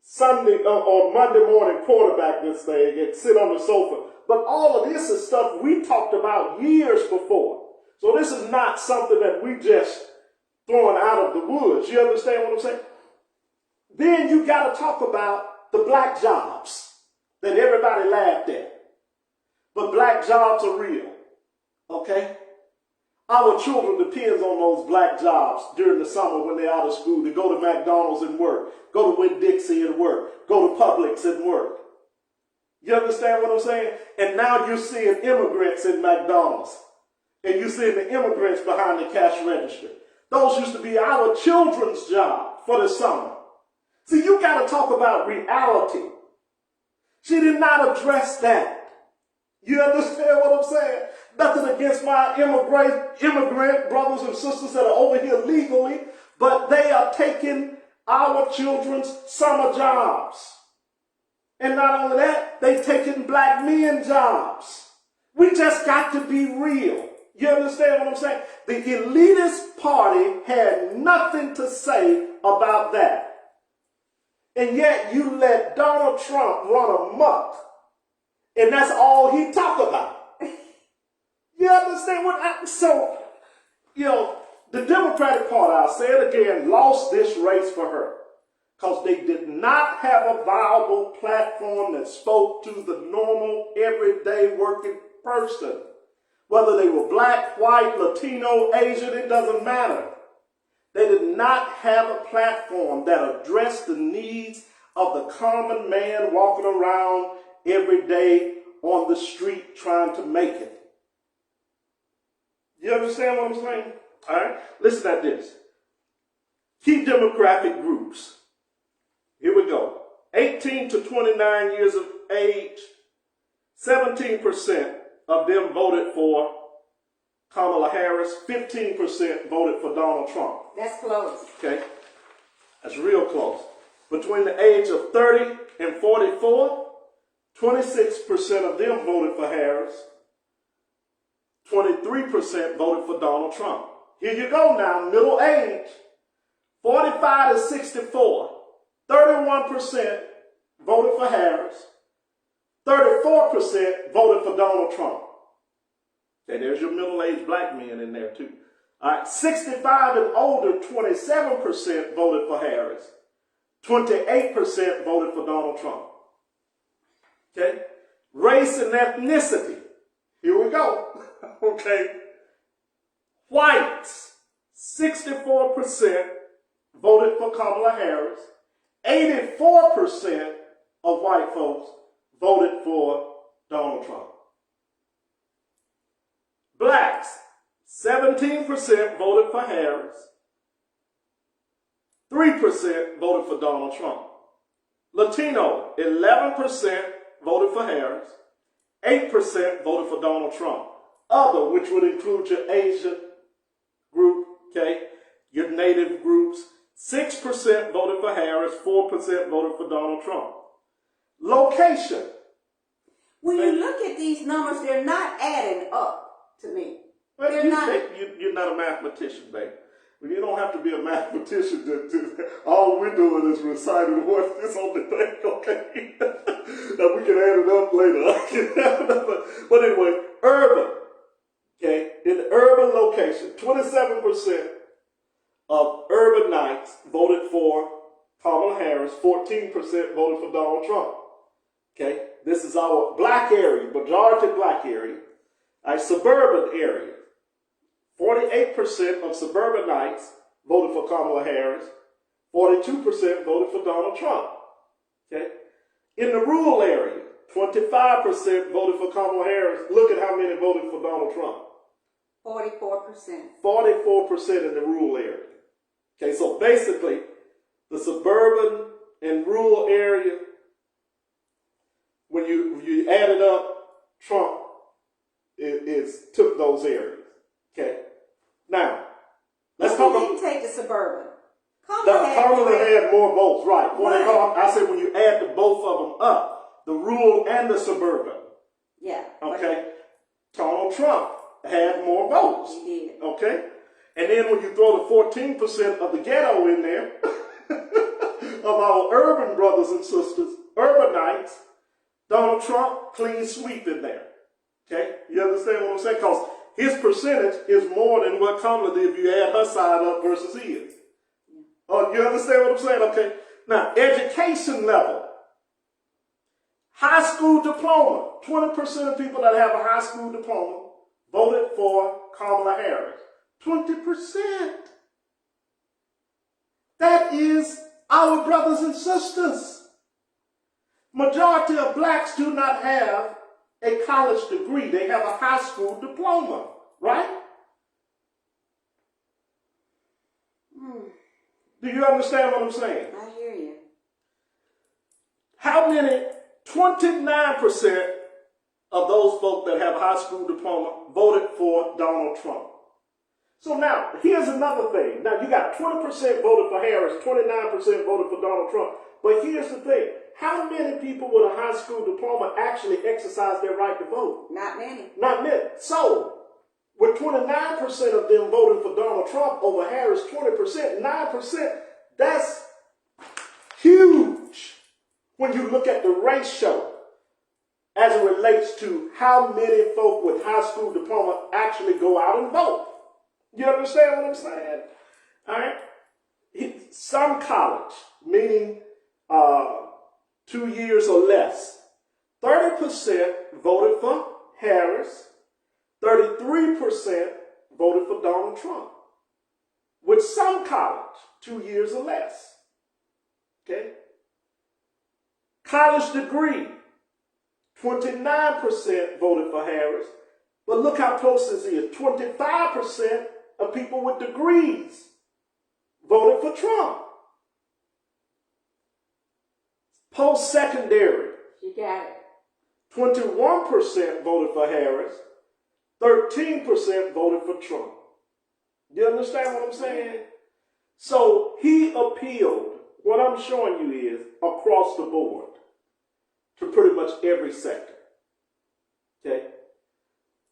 Sunday or Monday morning quarterback this thing and sit on the sofa. But all of this is stuff we talked about years before. So this is not something that we just throwing out of the woods. You understand what I'm saying? Then you got to talk about the black jobs that everybody laughed at. But black jobs are real. Okay? Our children depends on those black jobs during the summer when they're out of school. They go to McDonald's and work. Go to Winn-Dixie and work. Go to Publix and work. You understand what I'm saying? And now you're seeing immigrants in McDonald's. And you're seeing the immigrants behind the cash register. Those used to be our children's job for the summer. See, you got to talk about reality. She did not address that. You understand what I'm saying? Nothing against my immigrant brothers and sisters that are over here legally, but they are taking our children's summer jobs. And not only that, they taking black men jobs. We just got to be real. You understand what I'm saying? The elitist party had nothing to say about that. And yet you let Donald Trump run amok. And that's all he talk about. You understand what so, the Democratic Party, I'll say it again, lost this race for her. Because they did not have a viable platform that spoke to the normal, everyday working person. Whether they were black, white, Latino, Asian, it doesn't matter. They did not have a platform that addressed the needs of the common man walking around every day on the street trying to make it. You understand what I'm saying? All right? Listen at this. Key demographic groups. Here we go. 18 to 29 years of age, 17% of them voted for Kamala Harris, 15% voted for Donald Trump. That's close. Okay? That's real close. Between the age of 30 and 44, 26% of them voted for Harris. 23% voted for Donald Trump. Here you go now, middle age, 45 to 64. 31% voted for Harris. 34% voted for Donald Trump. Okay, there's your middle-aged black men in there too. All right, 65 and older, 27% voted for Harris. 28% voted for Donald Trump. Okay, race and ethnicity. Here we go. Okay, whites, 64% voted for Kamala Harris. 84% of white folks voted for Donald Trump. Blacks, 17% voted for Harris. 3% voted for Donald Trump. Latino, 11% voted for Harris. 8% voted for Donald Trump. Other, which would include your Asian group, okay, your native groups, 6% voted for Harris, 4% voted for Donald Trump. Location. When you look at these numbers, they're not adding up to me. Well, You're not a mathematician, babe. Well, you don't have to be a mathematician. All we're doing is reciting what is on the thing, okay? Now, we can add it up later. But anyway, urban. Okay, in the urban location, 27% of urbanites voted for Kamala Harris, 14% voted for Donald Trump. Okay, this is our black area, majority black area. A suburban area, 48% of suburbanites voted for Kamala Harris, 42% voted for Donald Trump. Okay, in the rural area, 25% voted for Kamala Harris. Look at how many voted for Donald Trump. 44%. 44% in the rural area. Okay, so basically, the suburban and rural area, when you add it up, Trump took those areas. Okay, now let's talk about. He didn't take the suburban. Kamala had more votes, right? I said when you add the both of them up, the rural and the suburban. Yeah. Okay, Donald Trump had more votes. He did. Okay, and then when you throw the 14% of the ghetto in there, of our urban brothers and sisters, urbanites, Donald Trump clean sweep in there. Okay, you understand what I'm saying? Because his percentage is more than what Kamala did if you add her side up versus his. Oh, you understand what I'm saying? Okay. Now, education level. High school diploma. 20% of people that have a high school diploma voted for Kamala Harris. 20%. That is our brothers and sisters. Majority of blacks do not have a college degree. They have a high school diploma, right? Do you understand what I'm saying? I hear you. How many 29% of those folk that have a high school diploma voted for Donald Trump. So now, here's another thing. Now, you got 20% voted for Harris, 29% voted for Donald Trump. But here's the thing. How many people with a high school diploma actually exercise their right to vote? Not many. Not many. So, with 29% of them voting for Donald Trump over Harris, 20%, 9%, that's huge when you look at the ratio as it relates to how many folk with high school diploma actually go out and vote. You understand what I'm saying? All right. Some college, meaning 2 years or less, 30% voted for Harris, 33% voted for Donald Trump. With some college, 2 years or less. Okay? College degree, 29% voted for Harris. But look how close this is. 25% of people with degrees voted for Trump. Post-secondary, You got it. 21% voted for Harris, 13% voted for Trump. You understand what I'm saying? So he appealed, what I'm showing you is, across the board to pretty much every sector. Okay?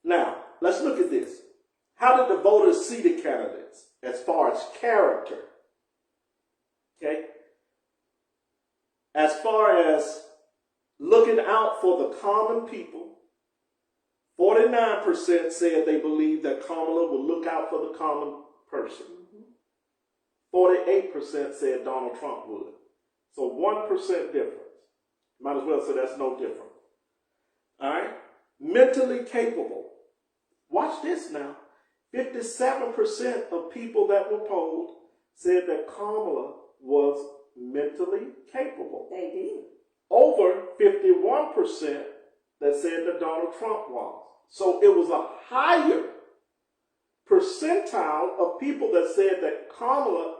Now, let's look at this. How did the voters see the candidates as far as character? Okay? As far as looking out for the common people, 49% said they believed that Kamala would look out for the common person. 48% said Donald Trump would. So 1% difference. Might as well say that's no different. All right? Mentally capable. Watch this now. 57% of people that were polled said that Kamala was mentally capable. They did. Over 51% that said that Donald Trump was. So it was a higher percentile of people that said that Kamala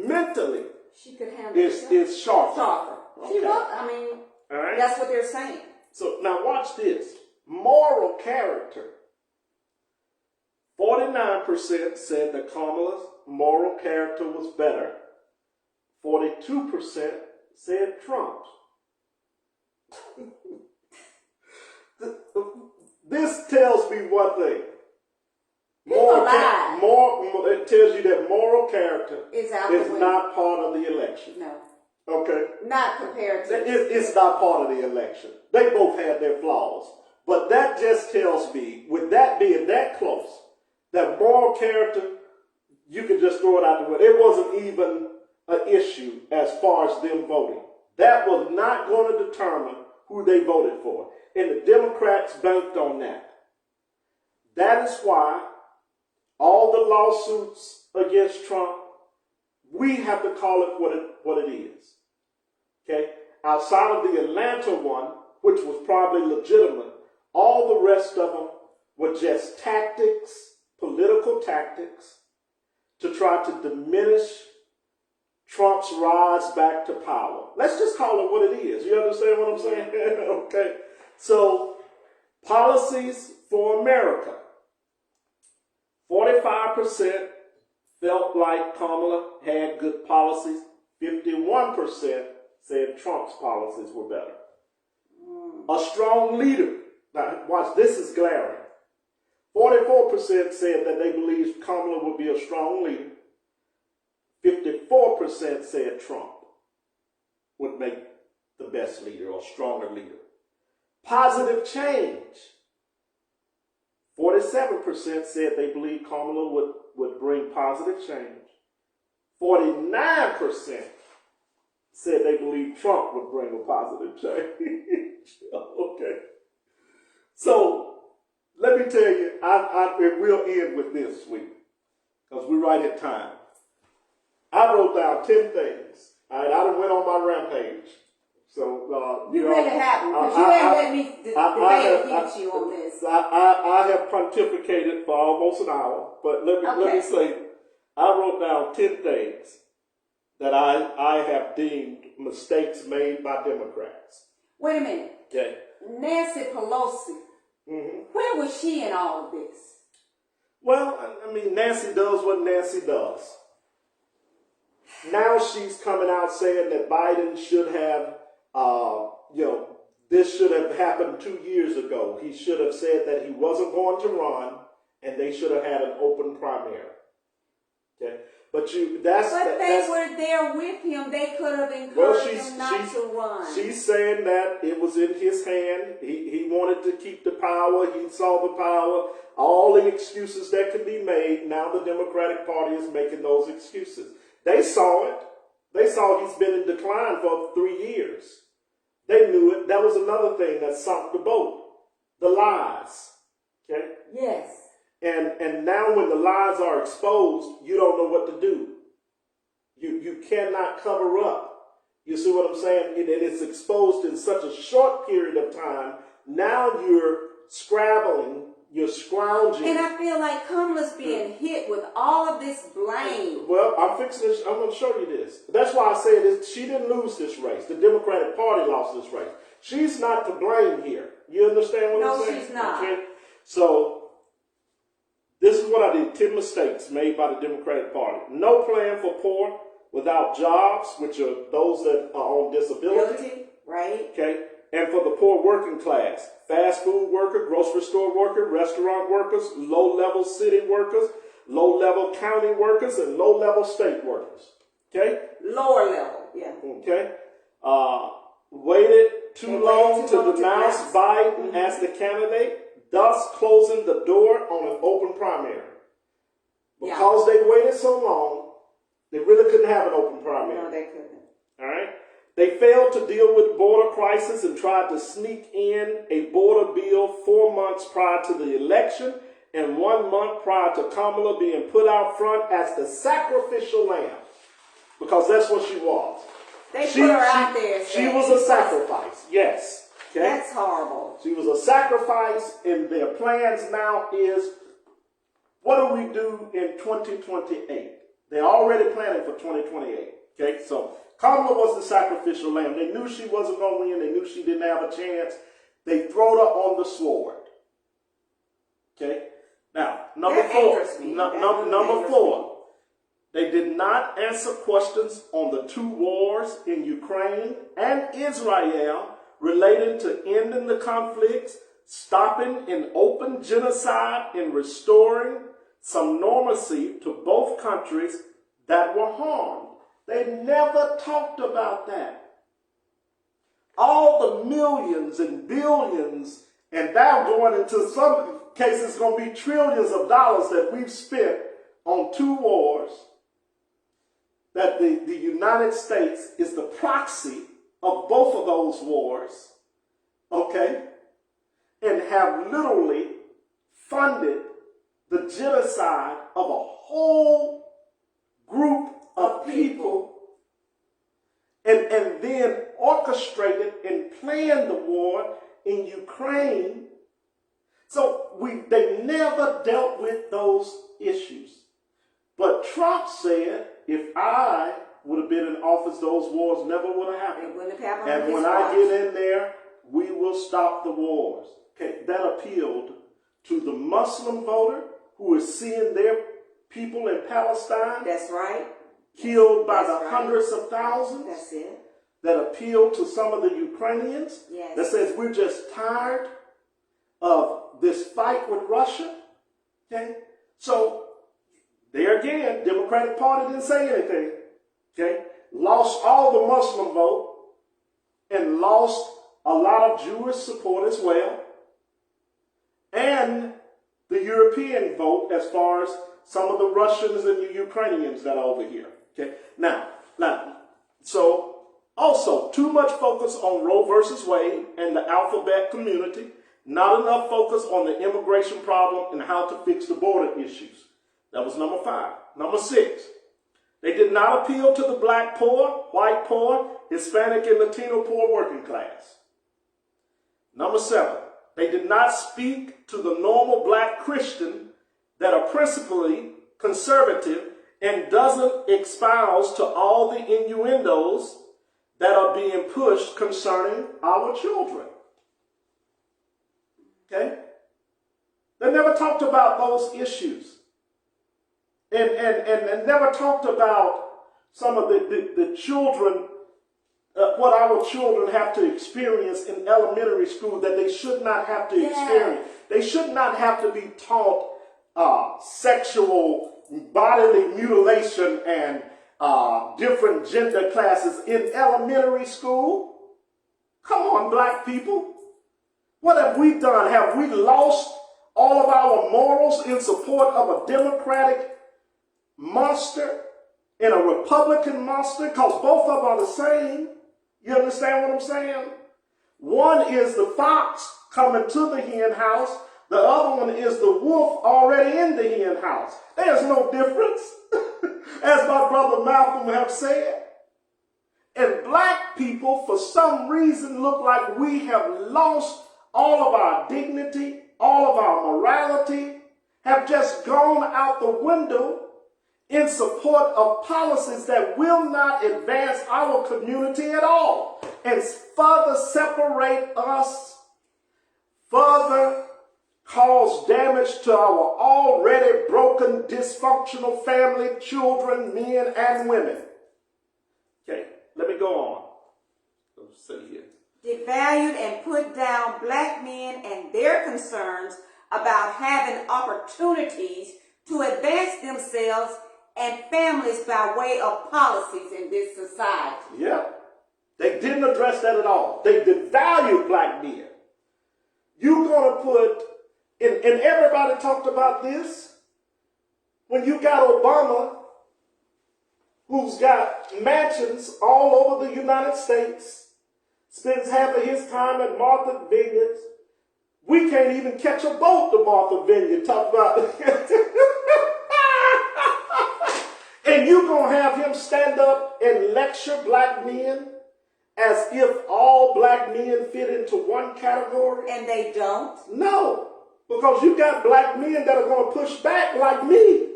mentally She could handle it. is sharper. Sharper. Okay. She was. I mean, All right. that's what they're saying. So now watch this. Moral character. 49% said that Kamala's moral character was better. 42% said Trump's. This tells me one thing. It tells you that moral character Is not part of the election. No. Okay? Not compared to. It's not part of the election. They both had their flaws. But that just tells me, with that being that close, that moral character, you can just throw it out the window. It wasn't even an issue as far as them voting. That was not going to determine who they voted for. And the Democrats banked on that. That is why all the lawsuits against Trump, we have to call it what it is. Okay? Outside of the Atlanta one, which was probably legitimate, all the rest of them were just tactics, political tactics, to try to diminish Trump's rise back to power. Let's just call it what it is. You understand what I'm saying? Okay. So, policies for America. 45% felt like Kamala had good policies. 51% said Trump's policies were better. A strong leader. Now, watch, this is glaring. 44% said that they believed Kamala would be a strong leader. 54% said Trump would make the best leader or stronger leader. Positive change. 47% said they believed Kamala would bring positive change. 49% said they believed Trump would bring a positive change. Okay. So, let me tell you, and we'll end with this week, because we're right at time. I wrote down 10 things. All right, I done went on my rampage. So, you really haven't, because you ain't let me debate against you on this. I have pontificated for almost an hour, but let me say, I wrote down 10 things that I have deemed mistakes made by Democrats. Wait a minute. Okay. Nancy Pelosi, where was she in all of this? Well, I mean, Nancy does what Nancy does. Now she's coming out saying that Biden should have, this should have happened 2 years ago. He should have said that he wasn't going to run, and they should have had an open primary. Okay, but they were there with him. They could have encouraged him not to run. She's saying that it was in his hand. He wanted to keep the power. He saw the power. All the excuses that can be made. Now the Democratic Party is making those excuses. They saw it. They saw he's been in decline for 3 years. They knew it. That was another thing that sunk the boat. The lies. Okay? Yes. And now when the lies are exposed, you don't know what to do. You cannot cover up. You see what I'm saying? And it's exposed in such a short period of time. Now you're scrabbling. You're scrounging. And I feel like Kamala's being hit with all of this blame. Well, I'm going to show you this. That's why I said she didn't lose this race. The Democratic Party lost this race. She's not to blame here. You understand what I'm saying? No, she's not. Okay? So, this is what I did. 10 mistakes made by the Democratic Party. No plan for poor without jobs, which are those that are on disability. Right. Okay? And for the poor working class, fast food worker, grocery store worker, restaurant workers, low-level city workers, low-level county workers, and low-level state workers. Okay? Lower level, yeah. Okay? Waited too long to denounce Biden as the candidate, thus closing the door on an open primary. Because they waited so long, they really couldn't have an open primary. No, they couldn't. All right? They failed to deal with border crisis and tried to sneak in a border bill 4 months prior to the election and 1 month prior to Kamala being put out front as the sacrificial lamb. Because that's what she was. They put her out there. She was a sacrifice, yes. Okay? That's horrible. She was a sacrifice, and their plans now is, what do we do in 2028? They're already planning for 2028. Okay, so Kamala was the sacrificial lamb. They knew she wasn't going to win. They knew she didn't have a chance. They throwed her on the sword. Okay? Now, number four. They did not answer questions on the 2 wars in Ukraine and Israel relating to ending the conflicts, stopping an open genocide, and restoring some normalcy to both countries that were harmed. They never talked about that. All the millions and billions, and now going into some cases going to be trillions of dollars that we've spent on 2 wars, that the United States is the proxy of both of those wars, okay, and have literally funded the genocide of a whole group of people, and then orchestrated and planned the war in Ukraine. So they never dealt with those issues. But Trump said, if I would have been in office, those wars never would have happened. It wouldn't have happened. And when I get in there, we will stop the wars. Okay, that appealed to the Muslim voter who is seeing their people in Palestine. That's right. Killed by hundreds of thousands. That's it. That appealed to some of the Ukrainians. Yes. That says we're just tired of this fight with Russia. Okay? So, there again, Democratic Party didn't say anything. Okay? Lost all the Muslim vote and lost a lot of Jewish support as well. And the European vote as far as some of the Russians and the Ukrainians that are over here. Okay? Now, so also too much focus on Roe versus Wade and the alphabet community. Not enough focus on the immigration problem and how to fix the border issues. That was number 5. Number 6, they did not appeal to the black poor, white poor, Hispanic and Latino poor working class. Number 7, they did not speak to the normal black Christian that are principally conservative and doesn't espouse to all the innuendos that are being pushed concerning our children. Okay? They never talked about those issues. And never talked about some of the children, what our children have to experience in elementary school that they should not have to experience. They should not have to be taught sexual bodily mutilation and different gender classes in elementary school. Come on, black people. What have we done? Have we lost all of our morals in support of a Democratic monster and a Republican monster? Because both of them are the same. You understand what I'm saying? One is the fox coming to the hen house. The other one is the wolf already in the hen house. There's no difference, as my brother Malcolm have said. And black people, for some reason, look like we have lost all of our dignity, all of our morality, have just gone out the window in support of policies that will not advance our community at all and further separate us, further cause damage to our already broken, dysfunctional family, children, men, and women. Okay, let me go on. Let's see here. Devalued and put down black men and their concerns about having opportunities to advance themselves and families by way of policies in this society. Yep. They didn't address that at all. They devalued black men. You're going to put, and everybody talked about this, when you got Obama, who's got mansions all over the United States, spends half of his time at Martha Vineyards. We can't even catch a boat to Martha Vineyard. Talk about and you're going to have him stand up and lecture black men as if all black men fit into one category. And they don't? No, because you got black men that are going to push back like me.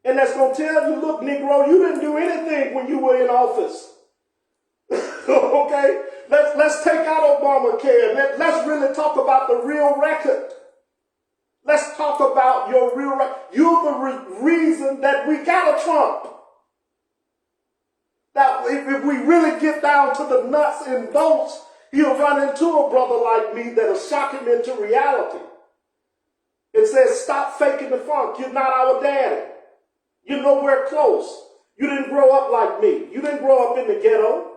And that's going to tell you, look, Negro, you didn't do anything when you were in office. Okay? Let's take out Obamacare. Let's really talk about the real record. Let's talk about your real record. You're the reason that we got a Trump. Now, if we really get down to the nuts and bolts, he'll run into a brother like me that'll shock him into reality. It says, stop faking the funk. You're not our daddy. You're nowhere close. You didn't grow up like me. You didn't grow up in the ghetto.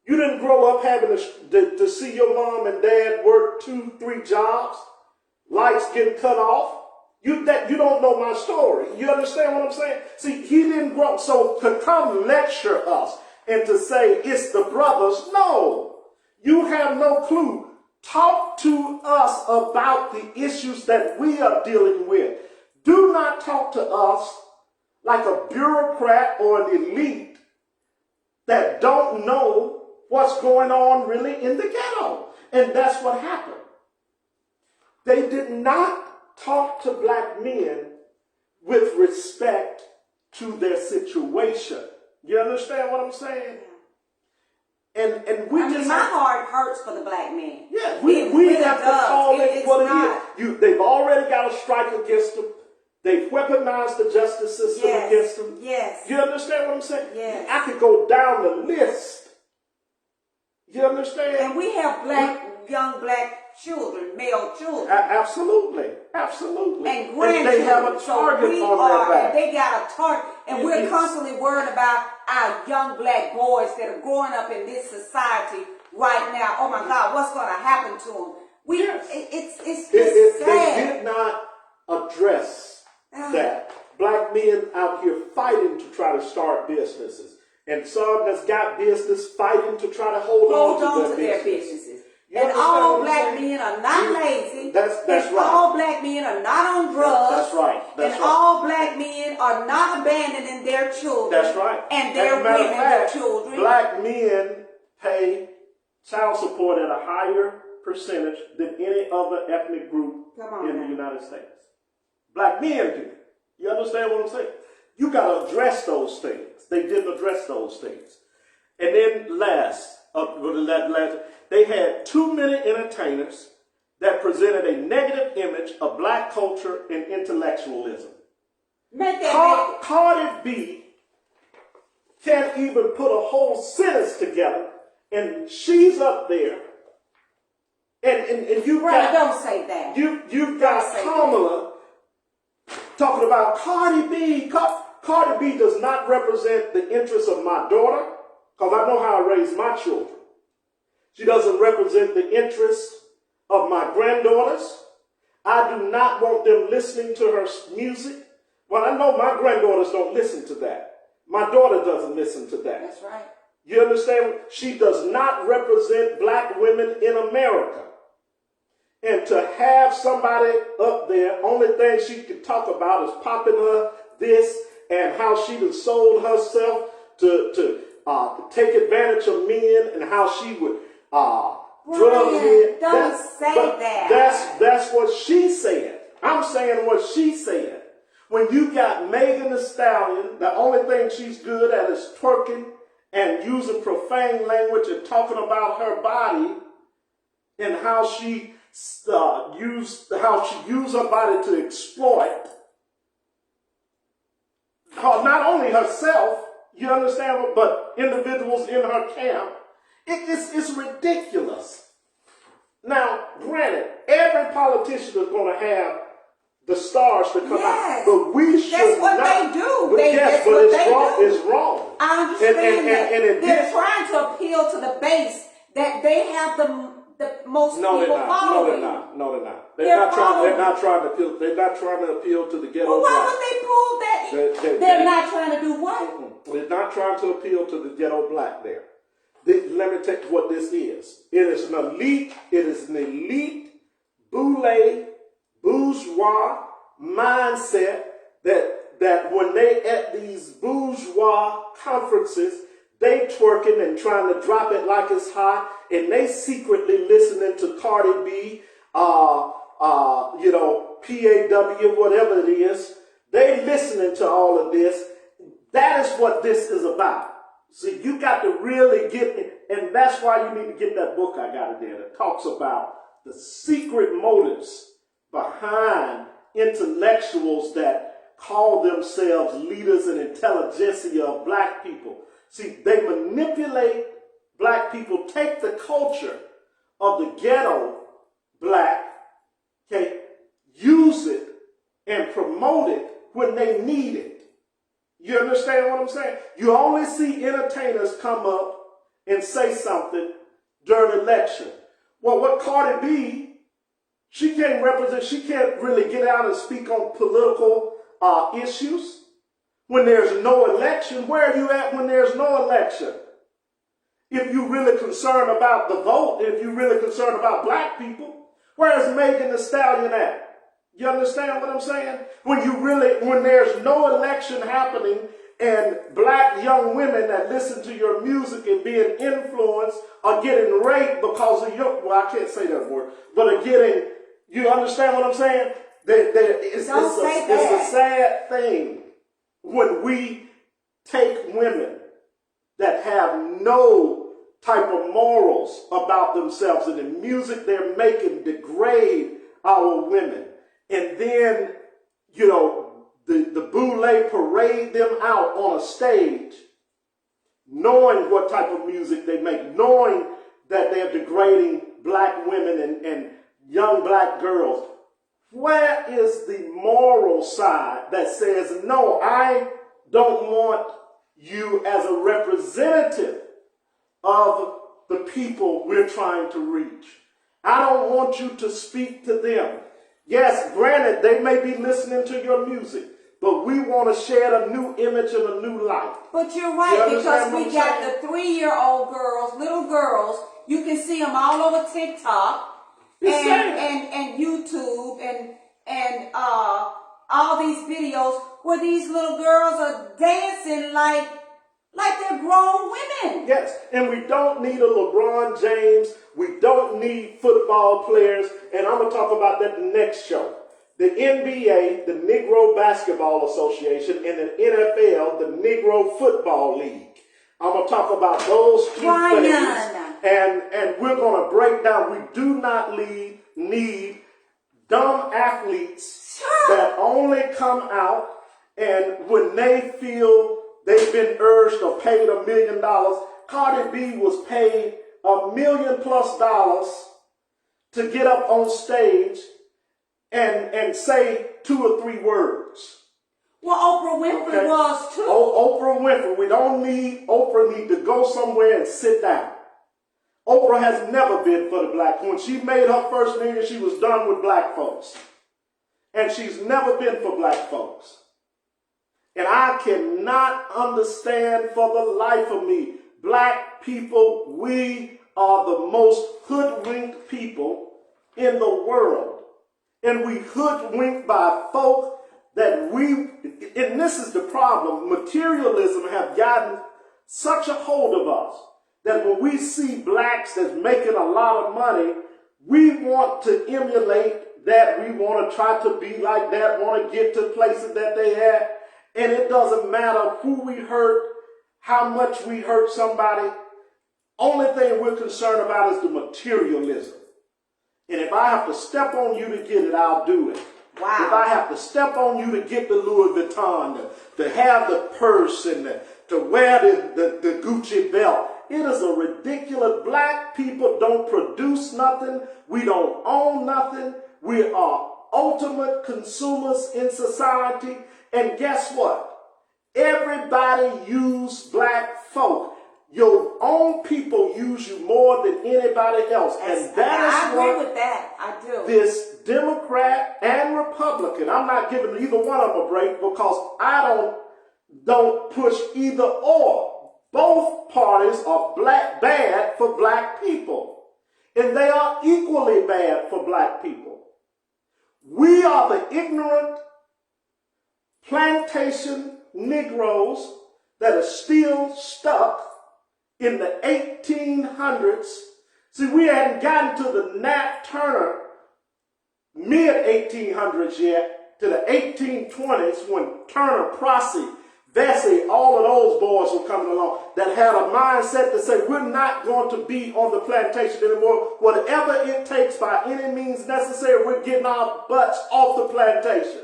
You didn't grow up having to see your mom and dad work 2-3 jobs, lights getting cut off. You don't know my story. You understand what I'm saying? See, he didn't grow. So to come lecture us and to say it's the brothers, no. You have no clue. Talk to us about the issues that we are dealing with. Do not talk to us like a bureaucrat or an elite that don't know what's going on really in the ghetto. And that's what happened. They did not talk to black men with respect to their situation. You understand what I'm saying? And we just my heart hurts for the black man. Yeah, we really have to call it what it is. They've already got a strike against them. They've weaponized the justice system against them. Yes. You understand what I'm saying? Yes. I could go down the list. You understand? And we have young black children, male children. Absolutely. Absolutely. And grandchildren. And they have a target on their back. They got a target. And we're constantly worried about our young black boys that are growing up in this society right now. Oh my God, what's going to happen to them? It's just sad. They did not address that. Black men out here fighting to try to start businesses. And some that's got business fighting to try to hold on to their businesses. And all black men are not lazy. That's right. All black men are not on drugs. That's right. And all black men are not abandoning their children. That's right. And their women, their children. Black men pay child support at a higher percentage than any other ethnic group in the United States. Black men do. You understand what I'm saying? You got to address those things. They didn't address those things. And then last, they had too many entertainers that presented a negative image of black culture and intellectualism. Cardi B can't even put a whole sentence together, and she's up there, and you've got, don't say that. You've got Kamala talking about Cardi B. Cardi B does not represent the interests of my daughter, because I know how I raise my children. She doesn't represent the interests of my granddaughters. I do not want them listening to her music. Well, I know my granddaughters don't listen to that. My daughter doesn't listen to that. That's right. You understand? She does not represent black women in America. And to have somebody up there, only thing she can talk about is popping her this and how she done sold herself to take advantage of men and how she would drug men. Don't say that. That's what she said. I'm saying what she said. When you got Megan Thee Stallion, the only thing she's good at is twerking and using profane language and talking about her body and how she used her body to exploit not only herself, you understand, but individuals in her camp. It's ridiculous. Now, granted, every politician is going to have the stars to come out, but we should that's what not. they do. But it's wrong. I understand that. And they're trying to appeal to the base that they have the most people following. No, they're not. They're not trying to appeal. They're not trying to appeal to the ghetto. Well, why would they pull that? They're not trying to do what? They're not trying to appeal to the ghetto black there. Let me tell you what this is. It is an elite, bourgeois mindset that when they at these bourgeois conferences, they twerking and trying to drop it like it's hot, and they secretly listening to Cardi B, PAW, whatever it is. They listening to all of this. That is what this is about. See, you got to really get it, and that's why you need to get that book I got in there that talks about the secret motives behind intellectuals that call themselves leaders and intelligentsia of black people. See, they manipulate black people, take the culture of the ghetto black, okay, use it and promote it when they need it. You understand what I'm saying? You only see entertainers come up and say something during election. Well, what Cardi B, she can't really get out and speak on political issues. When there's no election, where are you at when there's no election? If you're really concerned about the vote, if you're really concerned about black people, where's Megan Thee Stallion at? You understand what I'm saying? When there's no election happening and black young women that listen to your music and being influenced are getting raped because of I can't say that word, but are getting, you understand what I'm saying? It's a sad thing when we take women that have no type of morals about themselves and the music they're making degrade our women. And then, the boule parade them out on a stage, knowing what type of music they make, knowing that they're degrading black women and young black girls. Where is the moral side that says, no, I don't want you as a representative of the people we're trying to reach. I don't want you to speak to them. Yes, granted, they may be listening to your music, but we want to share a new image and a new life. But you're right, because we got the 3-year-old girls, little girls. You can see them all over TikTok and YouTube and all these videos where these little girls are dancing like they're grown women. Yes, and we don't need a LeBron James. We don't need football players. And I'm going to talk about that the next show. The NBA, the Negro Basketball Association, and the NFL, the Negro Football League. I'm going to talk about those two things. And we're going to break down. We do not need need dumb athletes Sure. that only come out and when they feel they've been urged or paid $1 million. Cardi B was paid $1 million+ to get up on stage and say 2 or 3 words. Well, Oprah Winfrey was too. Oprah Winfrey. We don't need Oprah need to go somewhere and sit down. Oprah has never been for the black. When she made her first million, she was done with black folks. And she's never been for black folks. And I cannot understand for the life of me, black people, we are the most hoodwinked people in the world. And we hoodwinked by folk that and this is the problem, materialism have gotten such a hold of us that when we see blacks that's making a lot of money, we want to emulate that, we want to try to be like that, want to get to places that they have, and it doesn't matter who we hurt, how much we hurt somebody. Only thing we're concerned about is the materialism. And if I have to step on you to get it, I'll do it. Wow. If I have to step on you to get the Louis Vuitton, to have the purse and to wear the Gucci belt, it is a ridiculous. Black people don't produce nothing. We don't own nothing. We are ultimate consumers in society. And guess what? Everybody use black folk. Your own people use you more than anybody else. And I agree with that. I do. This Democrat and Republican, I'm not giving either one of them a break because I don't push either or. Both parties are bad for black people. And they are equally bad for black people. We are the ignorant plantation Negroes that are still stuck in the 1800s. See, we hadn't gotten to the Nat Turner mid-1800s yet, to the 1820s when Turner, Prosser, Vesey, all of those boys were coming along that had a mindset to say, we're not going to be on the plantation anymore. Whatever it takes by any means necessary, we're getting our butts off the plantation.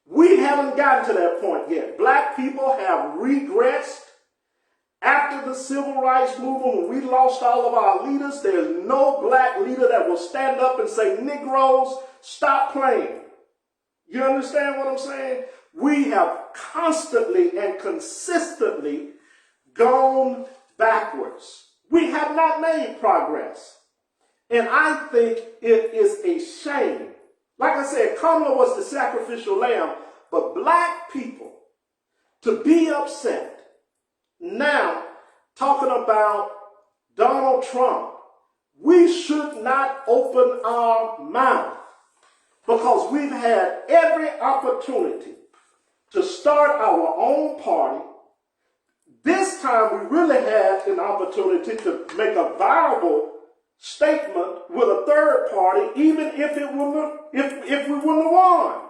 We haven't gotten to that point yet. Black people have regressed. After the civil rights movement, when we lost all of our leaders, there's no black leader that will stand up and say, Negroes, stop playing. You understand what I'm saying? We have constantly and consistently gone backwards. We have not made progress. And I think it is a shame. Like I said, Kamala was the sacrificial lamb, but black people to be upset now, talking about Donald Trump, we should not open our mouth because we've had every opportunity to start our own party. This time we really had an opportunity to make a viable statement with a third party, even if we wouldn't have won.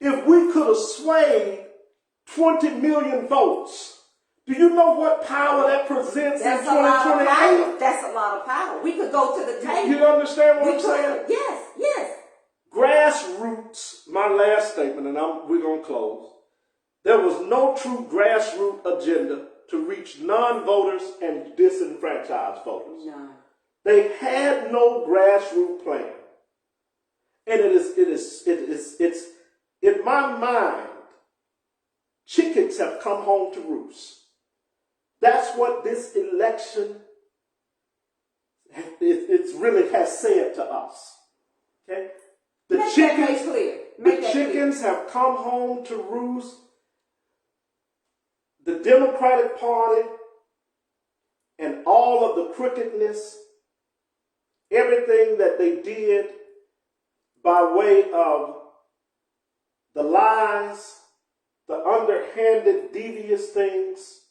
If we could have swayed 20 million votes, do you know what power that presents in 2028? That's a lot of power. We could go to the table. You understand what I'm saying? Yes, yes. Grassroots, my last statement, and we're going to close. There was no true grassroots agenda to reach non-voters and disenfranchised voters. No. They had no grassroots plan. And it's in my mind, chickens have come home to roost. That's what this election it really has said to us. Okay? The chickens have come home to roost. The Democratic Party and all of the crookedness, everything that they did by way of the lies, the underhanded, devious things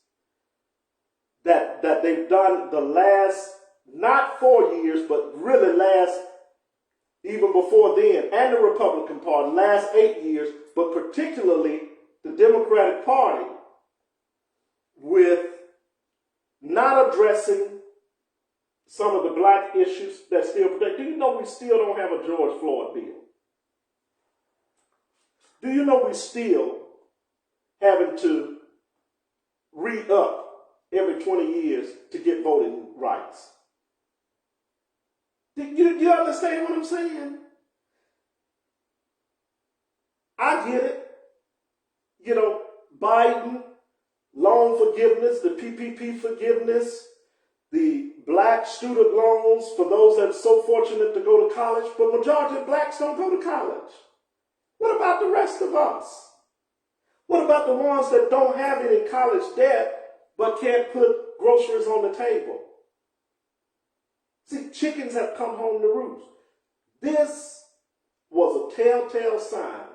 that they've done the last, not 4 years, but really last, even before then, and the Republican Party, last 8 years, but particularly the Democratic Party, with not addressing some of the black issues that still protect. Do you know we still don't have a George Floyd bill? Do you know we still having to re-up every 20 years to get voting rights? Do you understand what I'm saying? I get it. You know, Biden, loan forgiveness, the PPP forgiveness, the black student loans for those that are so fortunate to go to college, but majority of blacks don't go to college. What about the rest of us? What about the ones that don't have any college debt but can't put groceries on the table? See, chickens have come home to roost. This was a telltale sign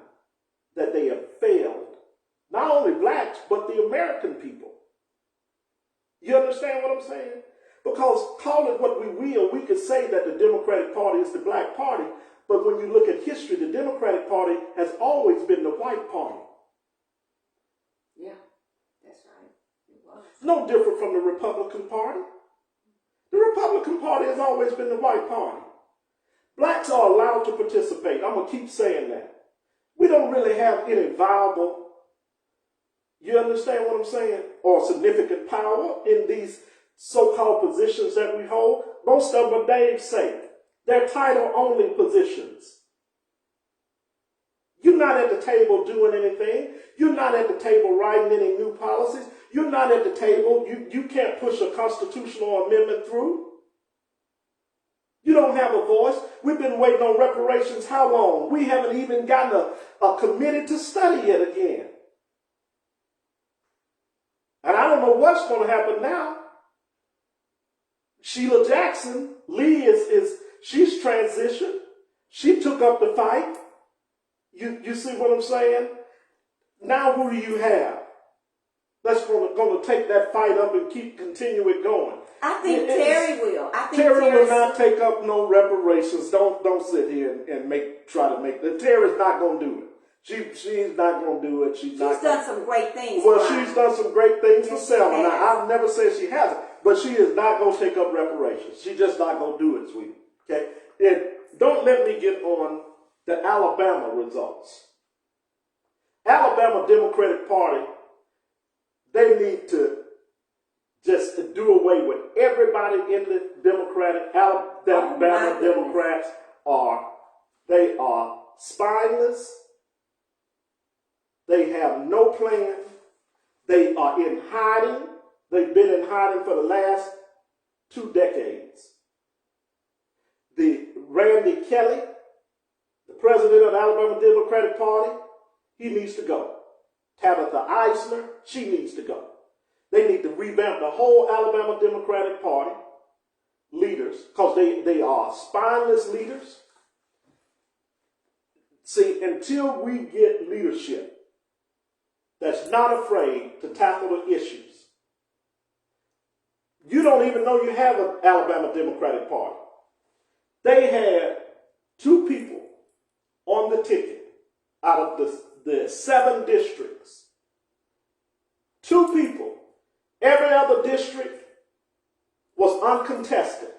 that they have failed, not only blacks, but the American people. You understand what I'm saying? Because call it what we will, we could say that the Democratic Party is the black party, but when you look at history, the Democratic Party has always been the white party. Yeah, that's right. It was. No different from the Republican Party. The Republican Party has always been the white party. Blacks are allowed to participate. I'm going to keep saying that. We don't really have any viable, you understand what I'm saying, or significant power in these so-called positions that we hold. Most of them are Dave's sake. They're title-only positions. You're not at the table doing anything. You're not at the table writing any new policies. You're not at the table. You can't push a constitutional amendment through. You don't have a voice. We've been waiting on reparations how long? We haven't even gotten a committee to study it again. And I don't know what's going to happen now. Sheila Jackson, Lee she's transitioned. She took up the fight. You see what I'm saying? Now who do you have that's going to take that fight up and continue it going? I think Terry will. I think Terry will not take up no reparations. Don't sit here and try to make that. Terry's not going to do it. She's not going to do it. She's done some great things. Well, she's done some great things for Selma. Now, I've never said she hasn't, but she is not going to take up reparations. She's just not going to do it, sweetie. Okay? And don't let me get on the Alabama results. Alabama Democratic Party, they need to just do away with everybody in the Democratic. Alabama Democrats are spineless. They have no plan. They are in hiding. They've been in hiding for the last 2 decades. The Randy Kelly, the president of the Alabama Democratic Party, he needs to go. Tabitha Eisner, she needs to go. They need to revamp the whole Alabama Democratic Party leaders because they are spineless leaders. See, until we get leadership that's not afraid to tackle the issues, you don't even know you have an Alabama Democratic Party. They had 2 people on the ticket out of the 7 districts. 2 people. Every other district was uncontested.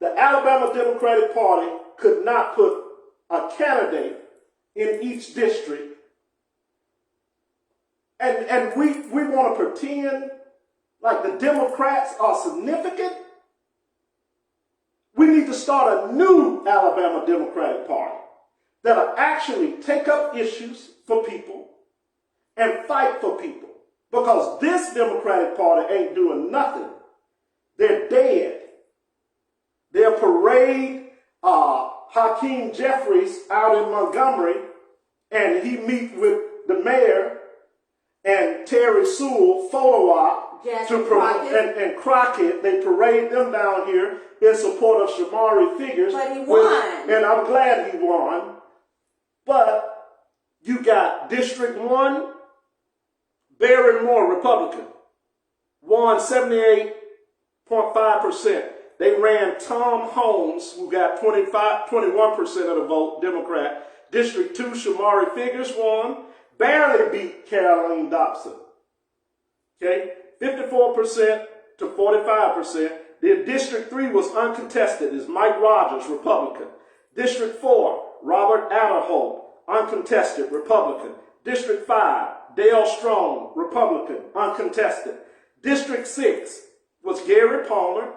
The Alabama Democratic Party could not put a candidate in each district. And we want to pretend like the Democrats are significant. We need to start a new Alabama Democratic Party that'll actually take up issues for people and fight for people. Because this Democratic Party ain't doing nothing. They're dead. They'll parade Hakeem Jeffries out in Montgomery, and he meet with the mayor and Terry Sewell, photo op, and Crockett. They parade them down here in support of Shamari Figures. But he won. And I'm glad he won. But you got District 1, Barry Moore, Republican, won 78.5%. They ran Tom Holmes, who got 21% of the vote, Democrat. District 2, Shamari Figures won, barely beat Caroline Dobson. Okay, 54% to 45%. District 3 was uncontested. Is Mike Rogers, Republican. District 4, Robert Adderholt, uncontested, Republican. District 5, Dale Strong, Republican, uncontested. District 6 was Gary Palmer,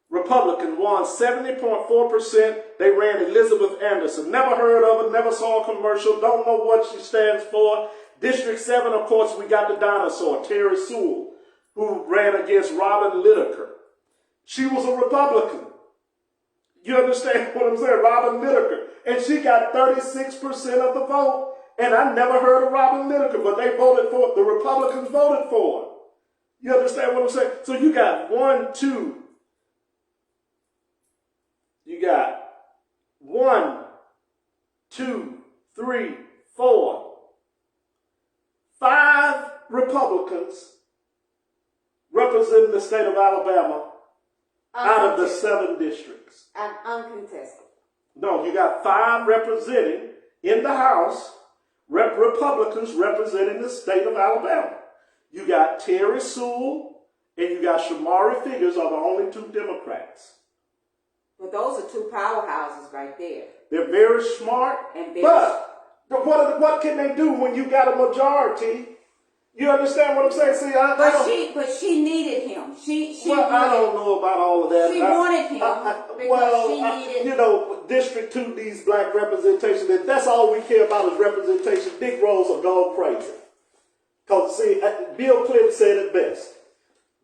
Republican, won 70.4%. They ran Elizabeth Anderson. Never heard of her, never saw a commercial, don't know what she stands for. District 7, of course, we got the dinosaur, Terry Sewell, who ran against Robin Littaker. She was a Republican. You understand what I'm saying? Robin Littaker. And she got 36% of the vote. And I never heard of Robin Littaker, but they voted for it. The Republicans voted for it. You understand what I'm saying? So you got 1, 2. You got 1, 2, 3, 4, 5 Republicans representing the state of Alabama out of the 7 districts. And uncontested. No, you got 5 representing in the House, Republicans representing the state of Alabama. You got Terry Sewell and you got Shamari Figures are the only 2 Democrats. But those are 2 powerhouses right there. They're very smart, And very but what can they do when you got a majority? You understand what I'm saying? See, but she needed him. I don't know about all of that. She wanted him because she needed. You know, District 2 needs black representation. That's all we care about is representation. Negroes are gone crazy. Because, see, Bill Clinton said it best.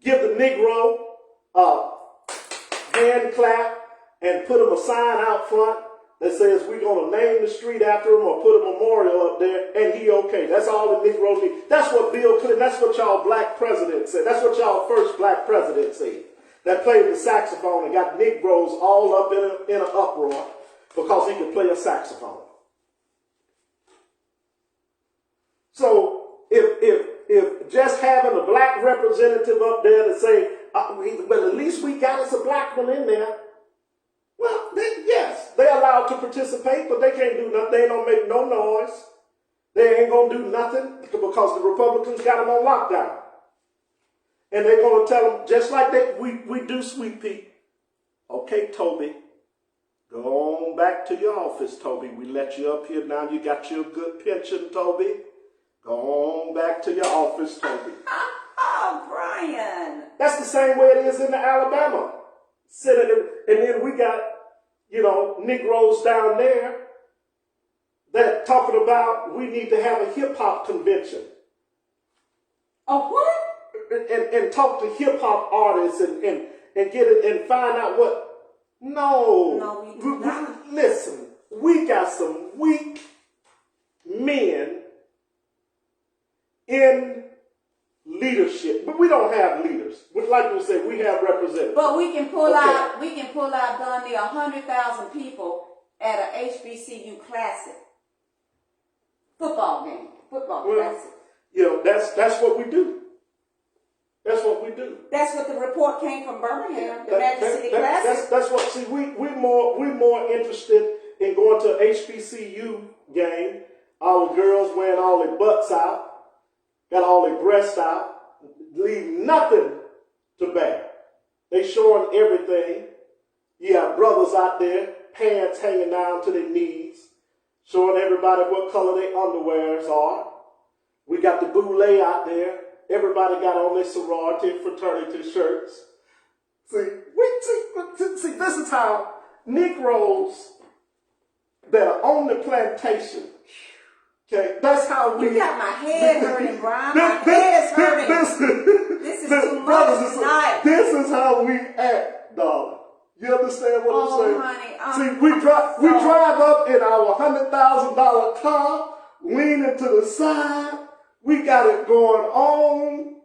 Give the Negro a hand clap and put him a sign out front that says we're going to name the street after him or put a memorial up there, and he okay. That's all the Negro need. That's what Bill Clinton, that's what y'all black president said. That's what y'all first black president said. That played the saxophone and got Negroes all up in an uproar because he could play a saxophone. So if just having a black representative up there to say, well, at least we got us a black one in there. Well, yes, they're allowed to participate, but they can't do nothing. They don't make no noise. They ain't going to do nothing because the Republicans got them on lockdown. And they're going to tell them, just like we do Sweet Pea. Okay, Toby, go on back to your office, Toby. We let you up here now. You got your good pension, Toby. Go on back to your office, Toby. Oh, Brian. That's the same way it is in Alabama. Senator, and then we got, Negroes down there that talking about we need to have a hip-hop convention. A what? And talk to hip-hop artists and get it and find out what. No, we do not. Listen, we got some weak men in leadership, but we don't have leaders. Like you said, we have representatives. But we can pull out Dundee 100,000 people at a HBCU classic football game, classic. That's what we do. That's what we do. That's what the report came from Birmingham, the Magic City Classic. That's what. See, we're more interested in going to an HBCU game. Our girls wearing all their butts out. Got all their breasts out, leave nothing to bear. They showing everything. You have brothers out there, pants hanging down to their knees, showing everybody what color their underwears are. We got the boule out there. Everybody got on their sorority and fraternity shirts. See, this is how Negroes that are on the plantation. Okay, that's how we. You got my head hurting, Brian. My head is hurting. This is too much tonight. This is how we act, darling. You understand what I'm saying? Honey, see, we drive up in our $100,000 car, leaning to the side. We got it going on,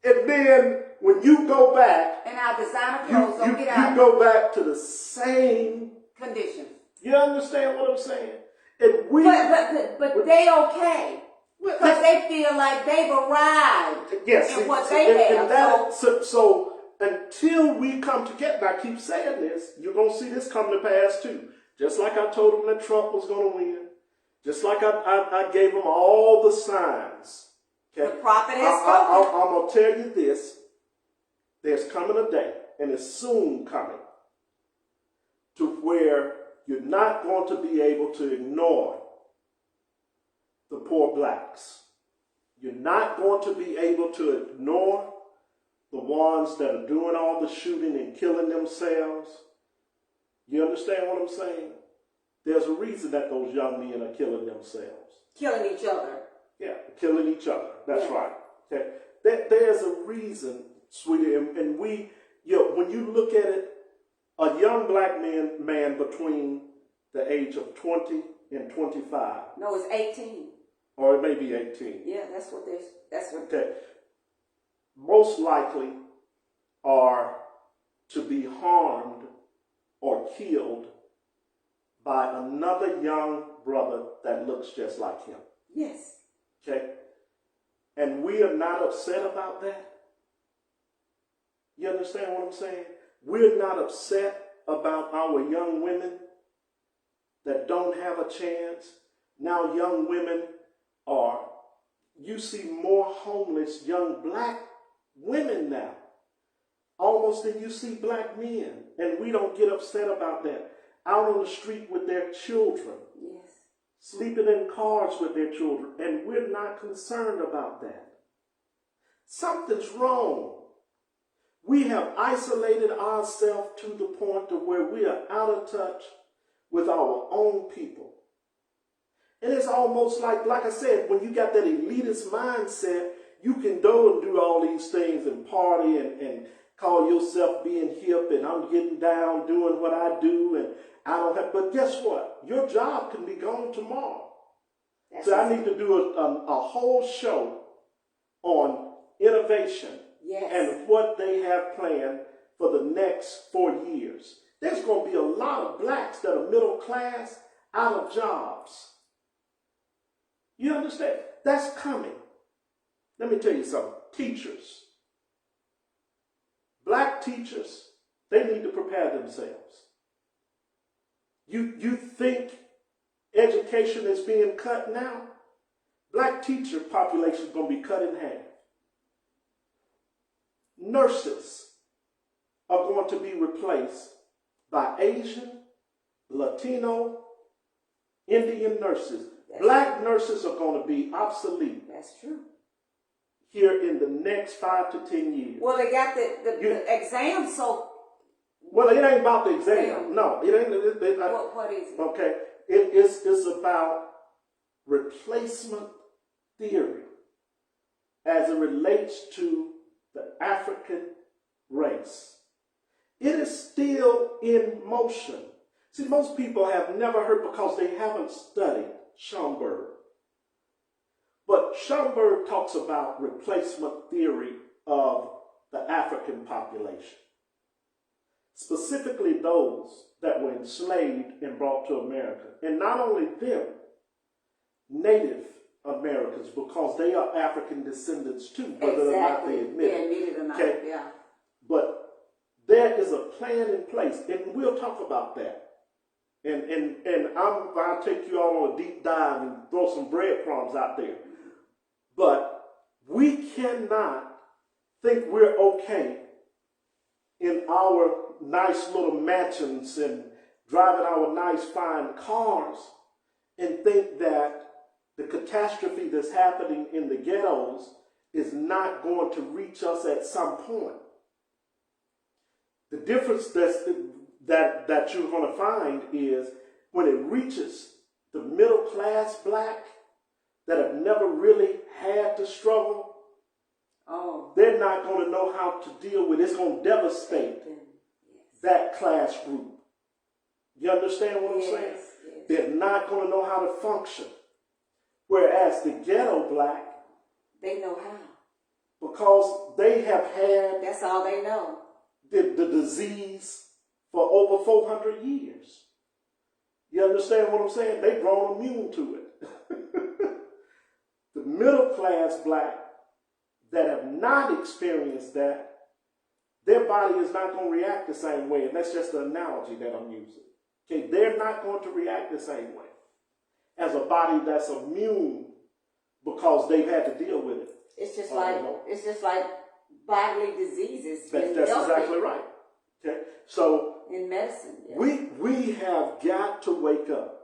and then when you go back, and our designer clothes don't get out. You go back to the same condition. You understand what I'm saying? But they okay. Because they feel like they've arrived in what they have. So until we come together, I keep saying this, you're going to see this come to pass too. Just like I told them that Trump was going to win. Just like I gave them all the signs. Okay? The prophet has spoken. I'm going to tell you this. there's coming a day, and it's soon coming, to where you're not going to be able to ignore the poor blacks. You're not going to be able to ignore the ones that are doing all the shooting and killing themselves. You understand what I'm saying? There's a reason that those young men are killing themselves. Killing each other. Yeah, killing each other. That's Yeah. right. Okay. There's a reason, sweetie, and we, when you look at it, a young black man between the age of 20 and 25. No, it's 18. Or it may be 18. Yeah, that's what. Okay. Most likely are to be harmed or killed by another young brother that looks just like him. Yes. Okay? And we are not upset about that. You understand what I'm saying? We're not upset about our young women that don't have a chance. Now young women are, you see more homeless young black women now, almost than you see black men. And we don't get upset about that. Out on the street with their children. Yes. Sleeping in cars with their children. And we're not concerned about that. Something's wrong. We have isolated ourselves to the point to where we are out of touch with our own people. And it's almost like I said, when you got that elitist mindset, you can go and do all these things and party and call yourself being hip and I'm getting down doing what I do and I don't have, but guess what? Your job can be gone tomorrow. So I need to do a whole show on innovation. Yes. And what they have planned for the next 4 years. There's going to be a lot of blacks that are middle class out of jobs. You understand? That's coming. Let me tell you something. Teachers. Black teachers, they need to prepare themselves. You think education is being cut now? Black teacher population is going to be cut in half. Nurses are going to be replaced by Asian, Latino, Indian nurses. Black nurses are going to be obsolete. That's true. Here in the next 5 to 10 years. Well, they got the exam, so. Well, it ain't about the exam. No, it ain't. What is it? Okay, it's about replacement theory as it relates to the African race. It is still in motion. See, most people have never heard because they haven't studied Schomburg. But Schomburg talks about replacement theory of the African population. Specifically those that were enslaved and brought to America. And not only them, Native Americans, because they are African descendants too, whether or not they admit it. Admit it or not, okay? yeah. But there is a plan in place, and we'll talk about that. And I'll take you all on a deep dive and throw some breadcrumbs out there. But we cannot think we're okay in our nice little mansions and driving our nice fine cars and think that the catastrophe that's happening in the ghettos is not going to reach us at some point. The difference that you're going to find is when it reaches the middle class black that have never really had to struggle, they're not going to know how to deal with it. It's going to devastate that class group. You understand what I'm saying? Yes. They're not going to know how to function. Whereas the ghetto black, they know how. Because they have had that's all they know. The disease for over 400 years. You understand what I'm saying? They've grown immune to it. The middle class black that have not experienced that, their body is not going to react the same way. And that's just the analogy that I'm using. Okay, they're not going to react the same way as a body that's immune because they've had to deal with it. It's just like bodily diseases. That's healthy. exactly right. Okay, so In medicine, yes. we have got to wake up.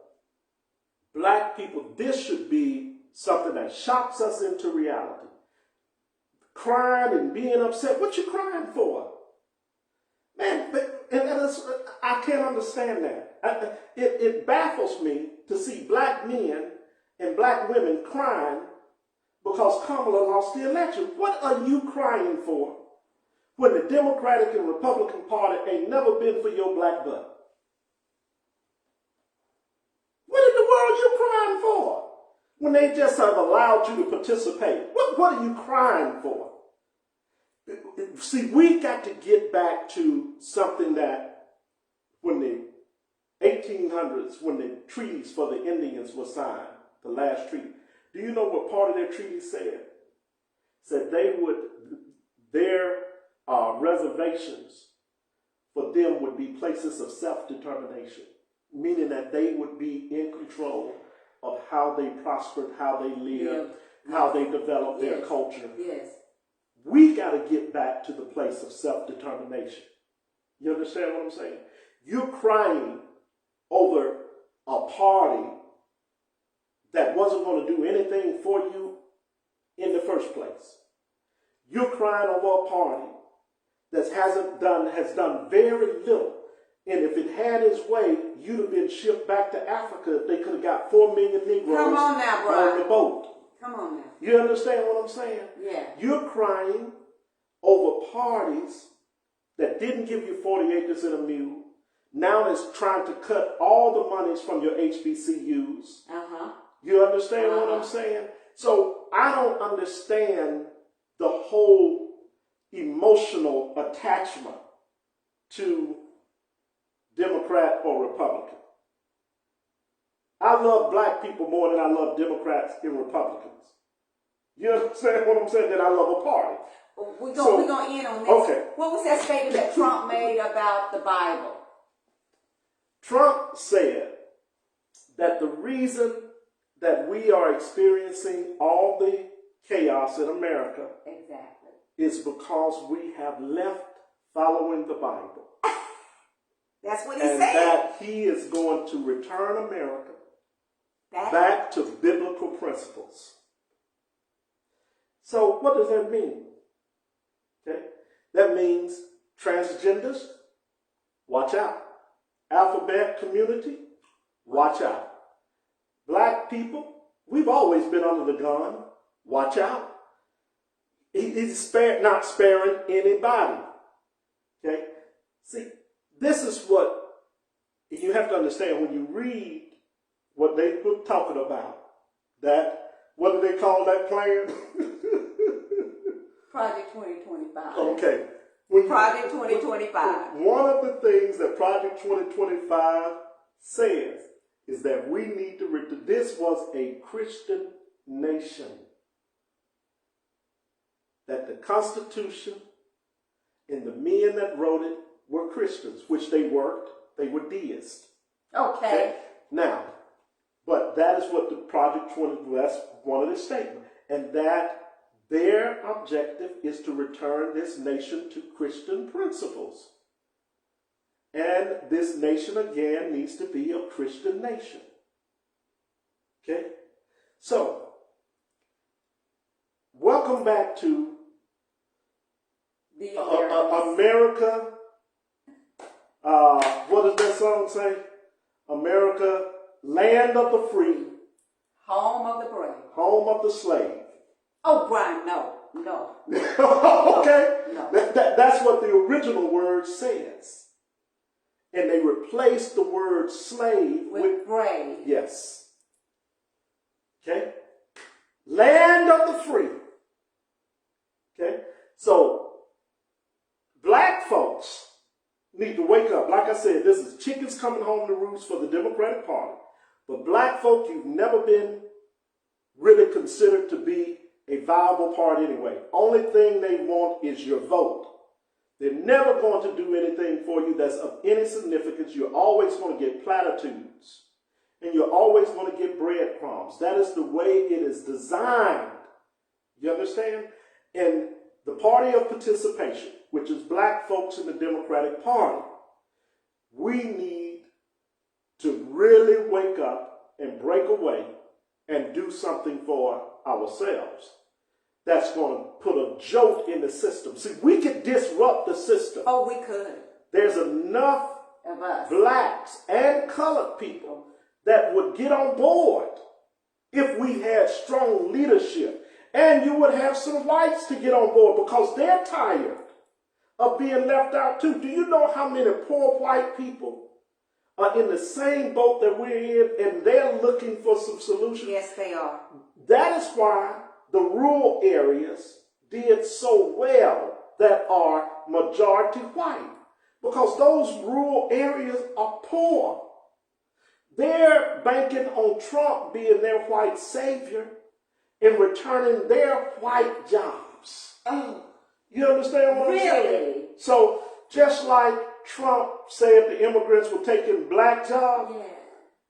Black people, this should be something that shocks us into reality. Crying and being upset. What you crying for? Man, I can't understand that. It baffles me to see black men and black women crying because Kamala lost the election. What are you crying for when the Democratic and Republican Party ain't never been for your black butt? What in the world are you crying for when they just have allowed you to participate? What are you crying for? See, we got to get back to something that when the 1800s, when the treaties for the Indians were signed, the last treaty, do you know what part of their treaty said? Said their reservations for them would be places of self-determination, meaning that they would be in control of how they prospered, how they lived, how they developed their culture. Yes. We got to get back to the place of self-determination. You understand what I'm saying? You're crying over a party that wasn't going to do anything for you in the first place. You're crying over a party that has done very little. And if it had its way, you'd have been shipped back to Africa if they could have got 4 million Negroes on the boat. Come on now. You understand what I'm saying? Yeah. You're crying over parties that didn't give you 40 acres and a mule. Now it's trying to cut all the monies from your HBCUs. You understand what I'm saying? So I don't understand the whole emotional attachment to Democrat or Republican. I love black people more than I love Democrats and Republicans. You understand what I'm saying? That I love a party. We're going to end on this. Okay. What was that statement that Trump made about the Bible? Trump said that the reason that we are experiencing all the chaos in America is because we have left following the Bible. That's what he said. And that he is going to return America back to biblical principles. So what does that mean? Okay, that means transgenders, watch out. Alphabet community, watch out. Black people, we've always been under the gun, watch out. He's not sparing anybody. Okay, see, this is what you have to understand when you read what they were talking about. That, what do they call that plan? Project 2025. Okay. Project 2025. One of the things that Project 2025 says is that we need to, this was a Christian nation. That the Constitution and the men that wrote it were Christians, which they weren't. They were deists. Okay. Now, but that is what the Project 20, that's one of the statements. And that their objective is to return this nation to Christian principles. And this nation, again, needs to be a Christian nation. Okay? So, welcome back to America. What does that song say? America, land of the free. Home of the brave. Home of the slave. Oh, Brian, no. Okay. No. That's what the original word says. And they replaced the word slave with brave. Yes. Okay. Land of the free. Okay. So, black folks need to wake up. Like I said, this is chickens coming home to roost for the Democratic Party. But black folk, you've never been really considered to be a viable party anyway. Only thing they want is your vote. They're never going to do anything for you that's of any significance. You're always going to get platitudes. And you're always going to get breadcrumbs. That is the way it is designed. You understand? And the party of participation, which is black folks in the Democratic Party, we need to really wake up and break away and do something for ourselves that's going to put a jolt in the system. See, we could disrupt the system. Oh, we could. There's enough Of us. blacks and colored people that would get on board if we had strong leadership. And you would have some whites to get on board because they're tired of being left out too. Do you know how many poor white people are in the same boat that we're in, and they're looking for some solutions? Yes, they are. That is why the rural areas did so well that are majority white, because those rural areas are poor. They're banking on Trump being their white savior and returning their white jobs. Oh, You understand what I'm saying? really? So just like Trump said the immigrants were taking black jobs, Yeah.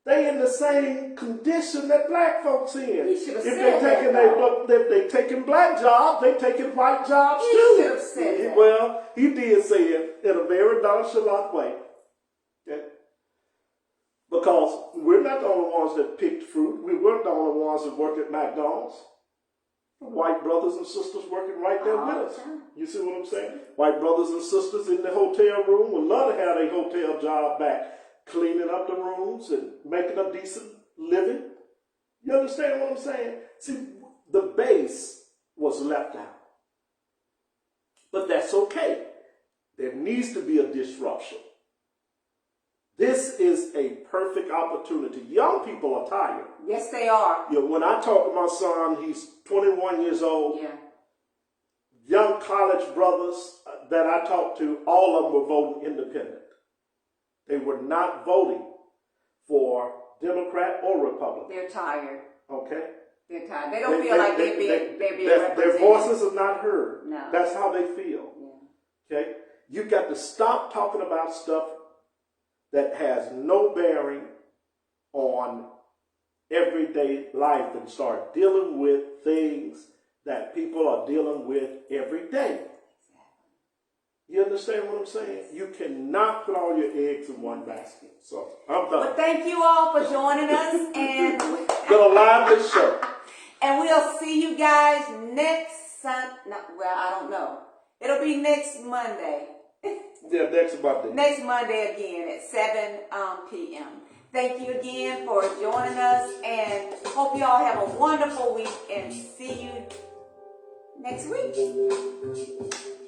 they in the same condition that black folks in. He should have If said they're taking that, if they taking black jobs, they taking white jobs He too. should have said that. Well, he did say it in a very nonchalant way. Okay? Because we're not the only ones that picked fruit. We weren't the only ones that worked at McDonald's. White brothers and sisters working right there All with the us. time. You see what I'm saying? White brothers and sisters in the hotel room would love to have a hotel job back, cleaning up the rooms and making a decent living. You understand what I'm saying? See, the base was left out. But that's okay. There needs to be a disruption. This is a perfect opportunity. Young people are tired. Yes, they are. You know, when I talk to my son, he's 21 years old. Yeah. Young college brothers that I talked to, all of them were voting independent. They were not voting for Democrat or Republican. They're tired. Okay? They're tired. They don't feel like they're being represented. their voices are not heard. No. That's how they feel. Yeah. Okay? You got to stop talking about stuff that has no bearing on everyday life and start dealing with things that people are dealing with every day. You understand what I'm saying? You cannot put all your eggs in one basket. So I'm done. Well, thank you all for joining us, and Gonna live this show. and we'll see you guys next Sunday. Well, I don't know. It'll be next Monday. Yeah, next Monday. Next Monday again at 7 p.m. Thank you again for joining us, and hope you all have a wonderful week, and see you next week.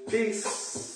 Peace.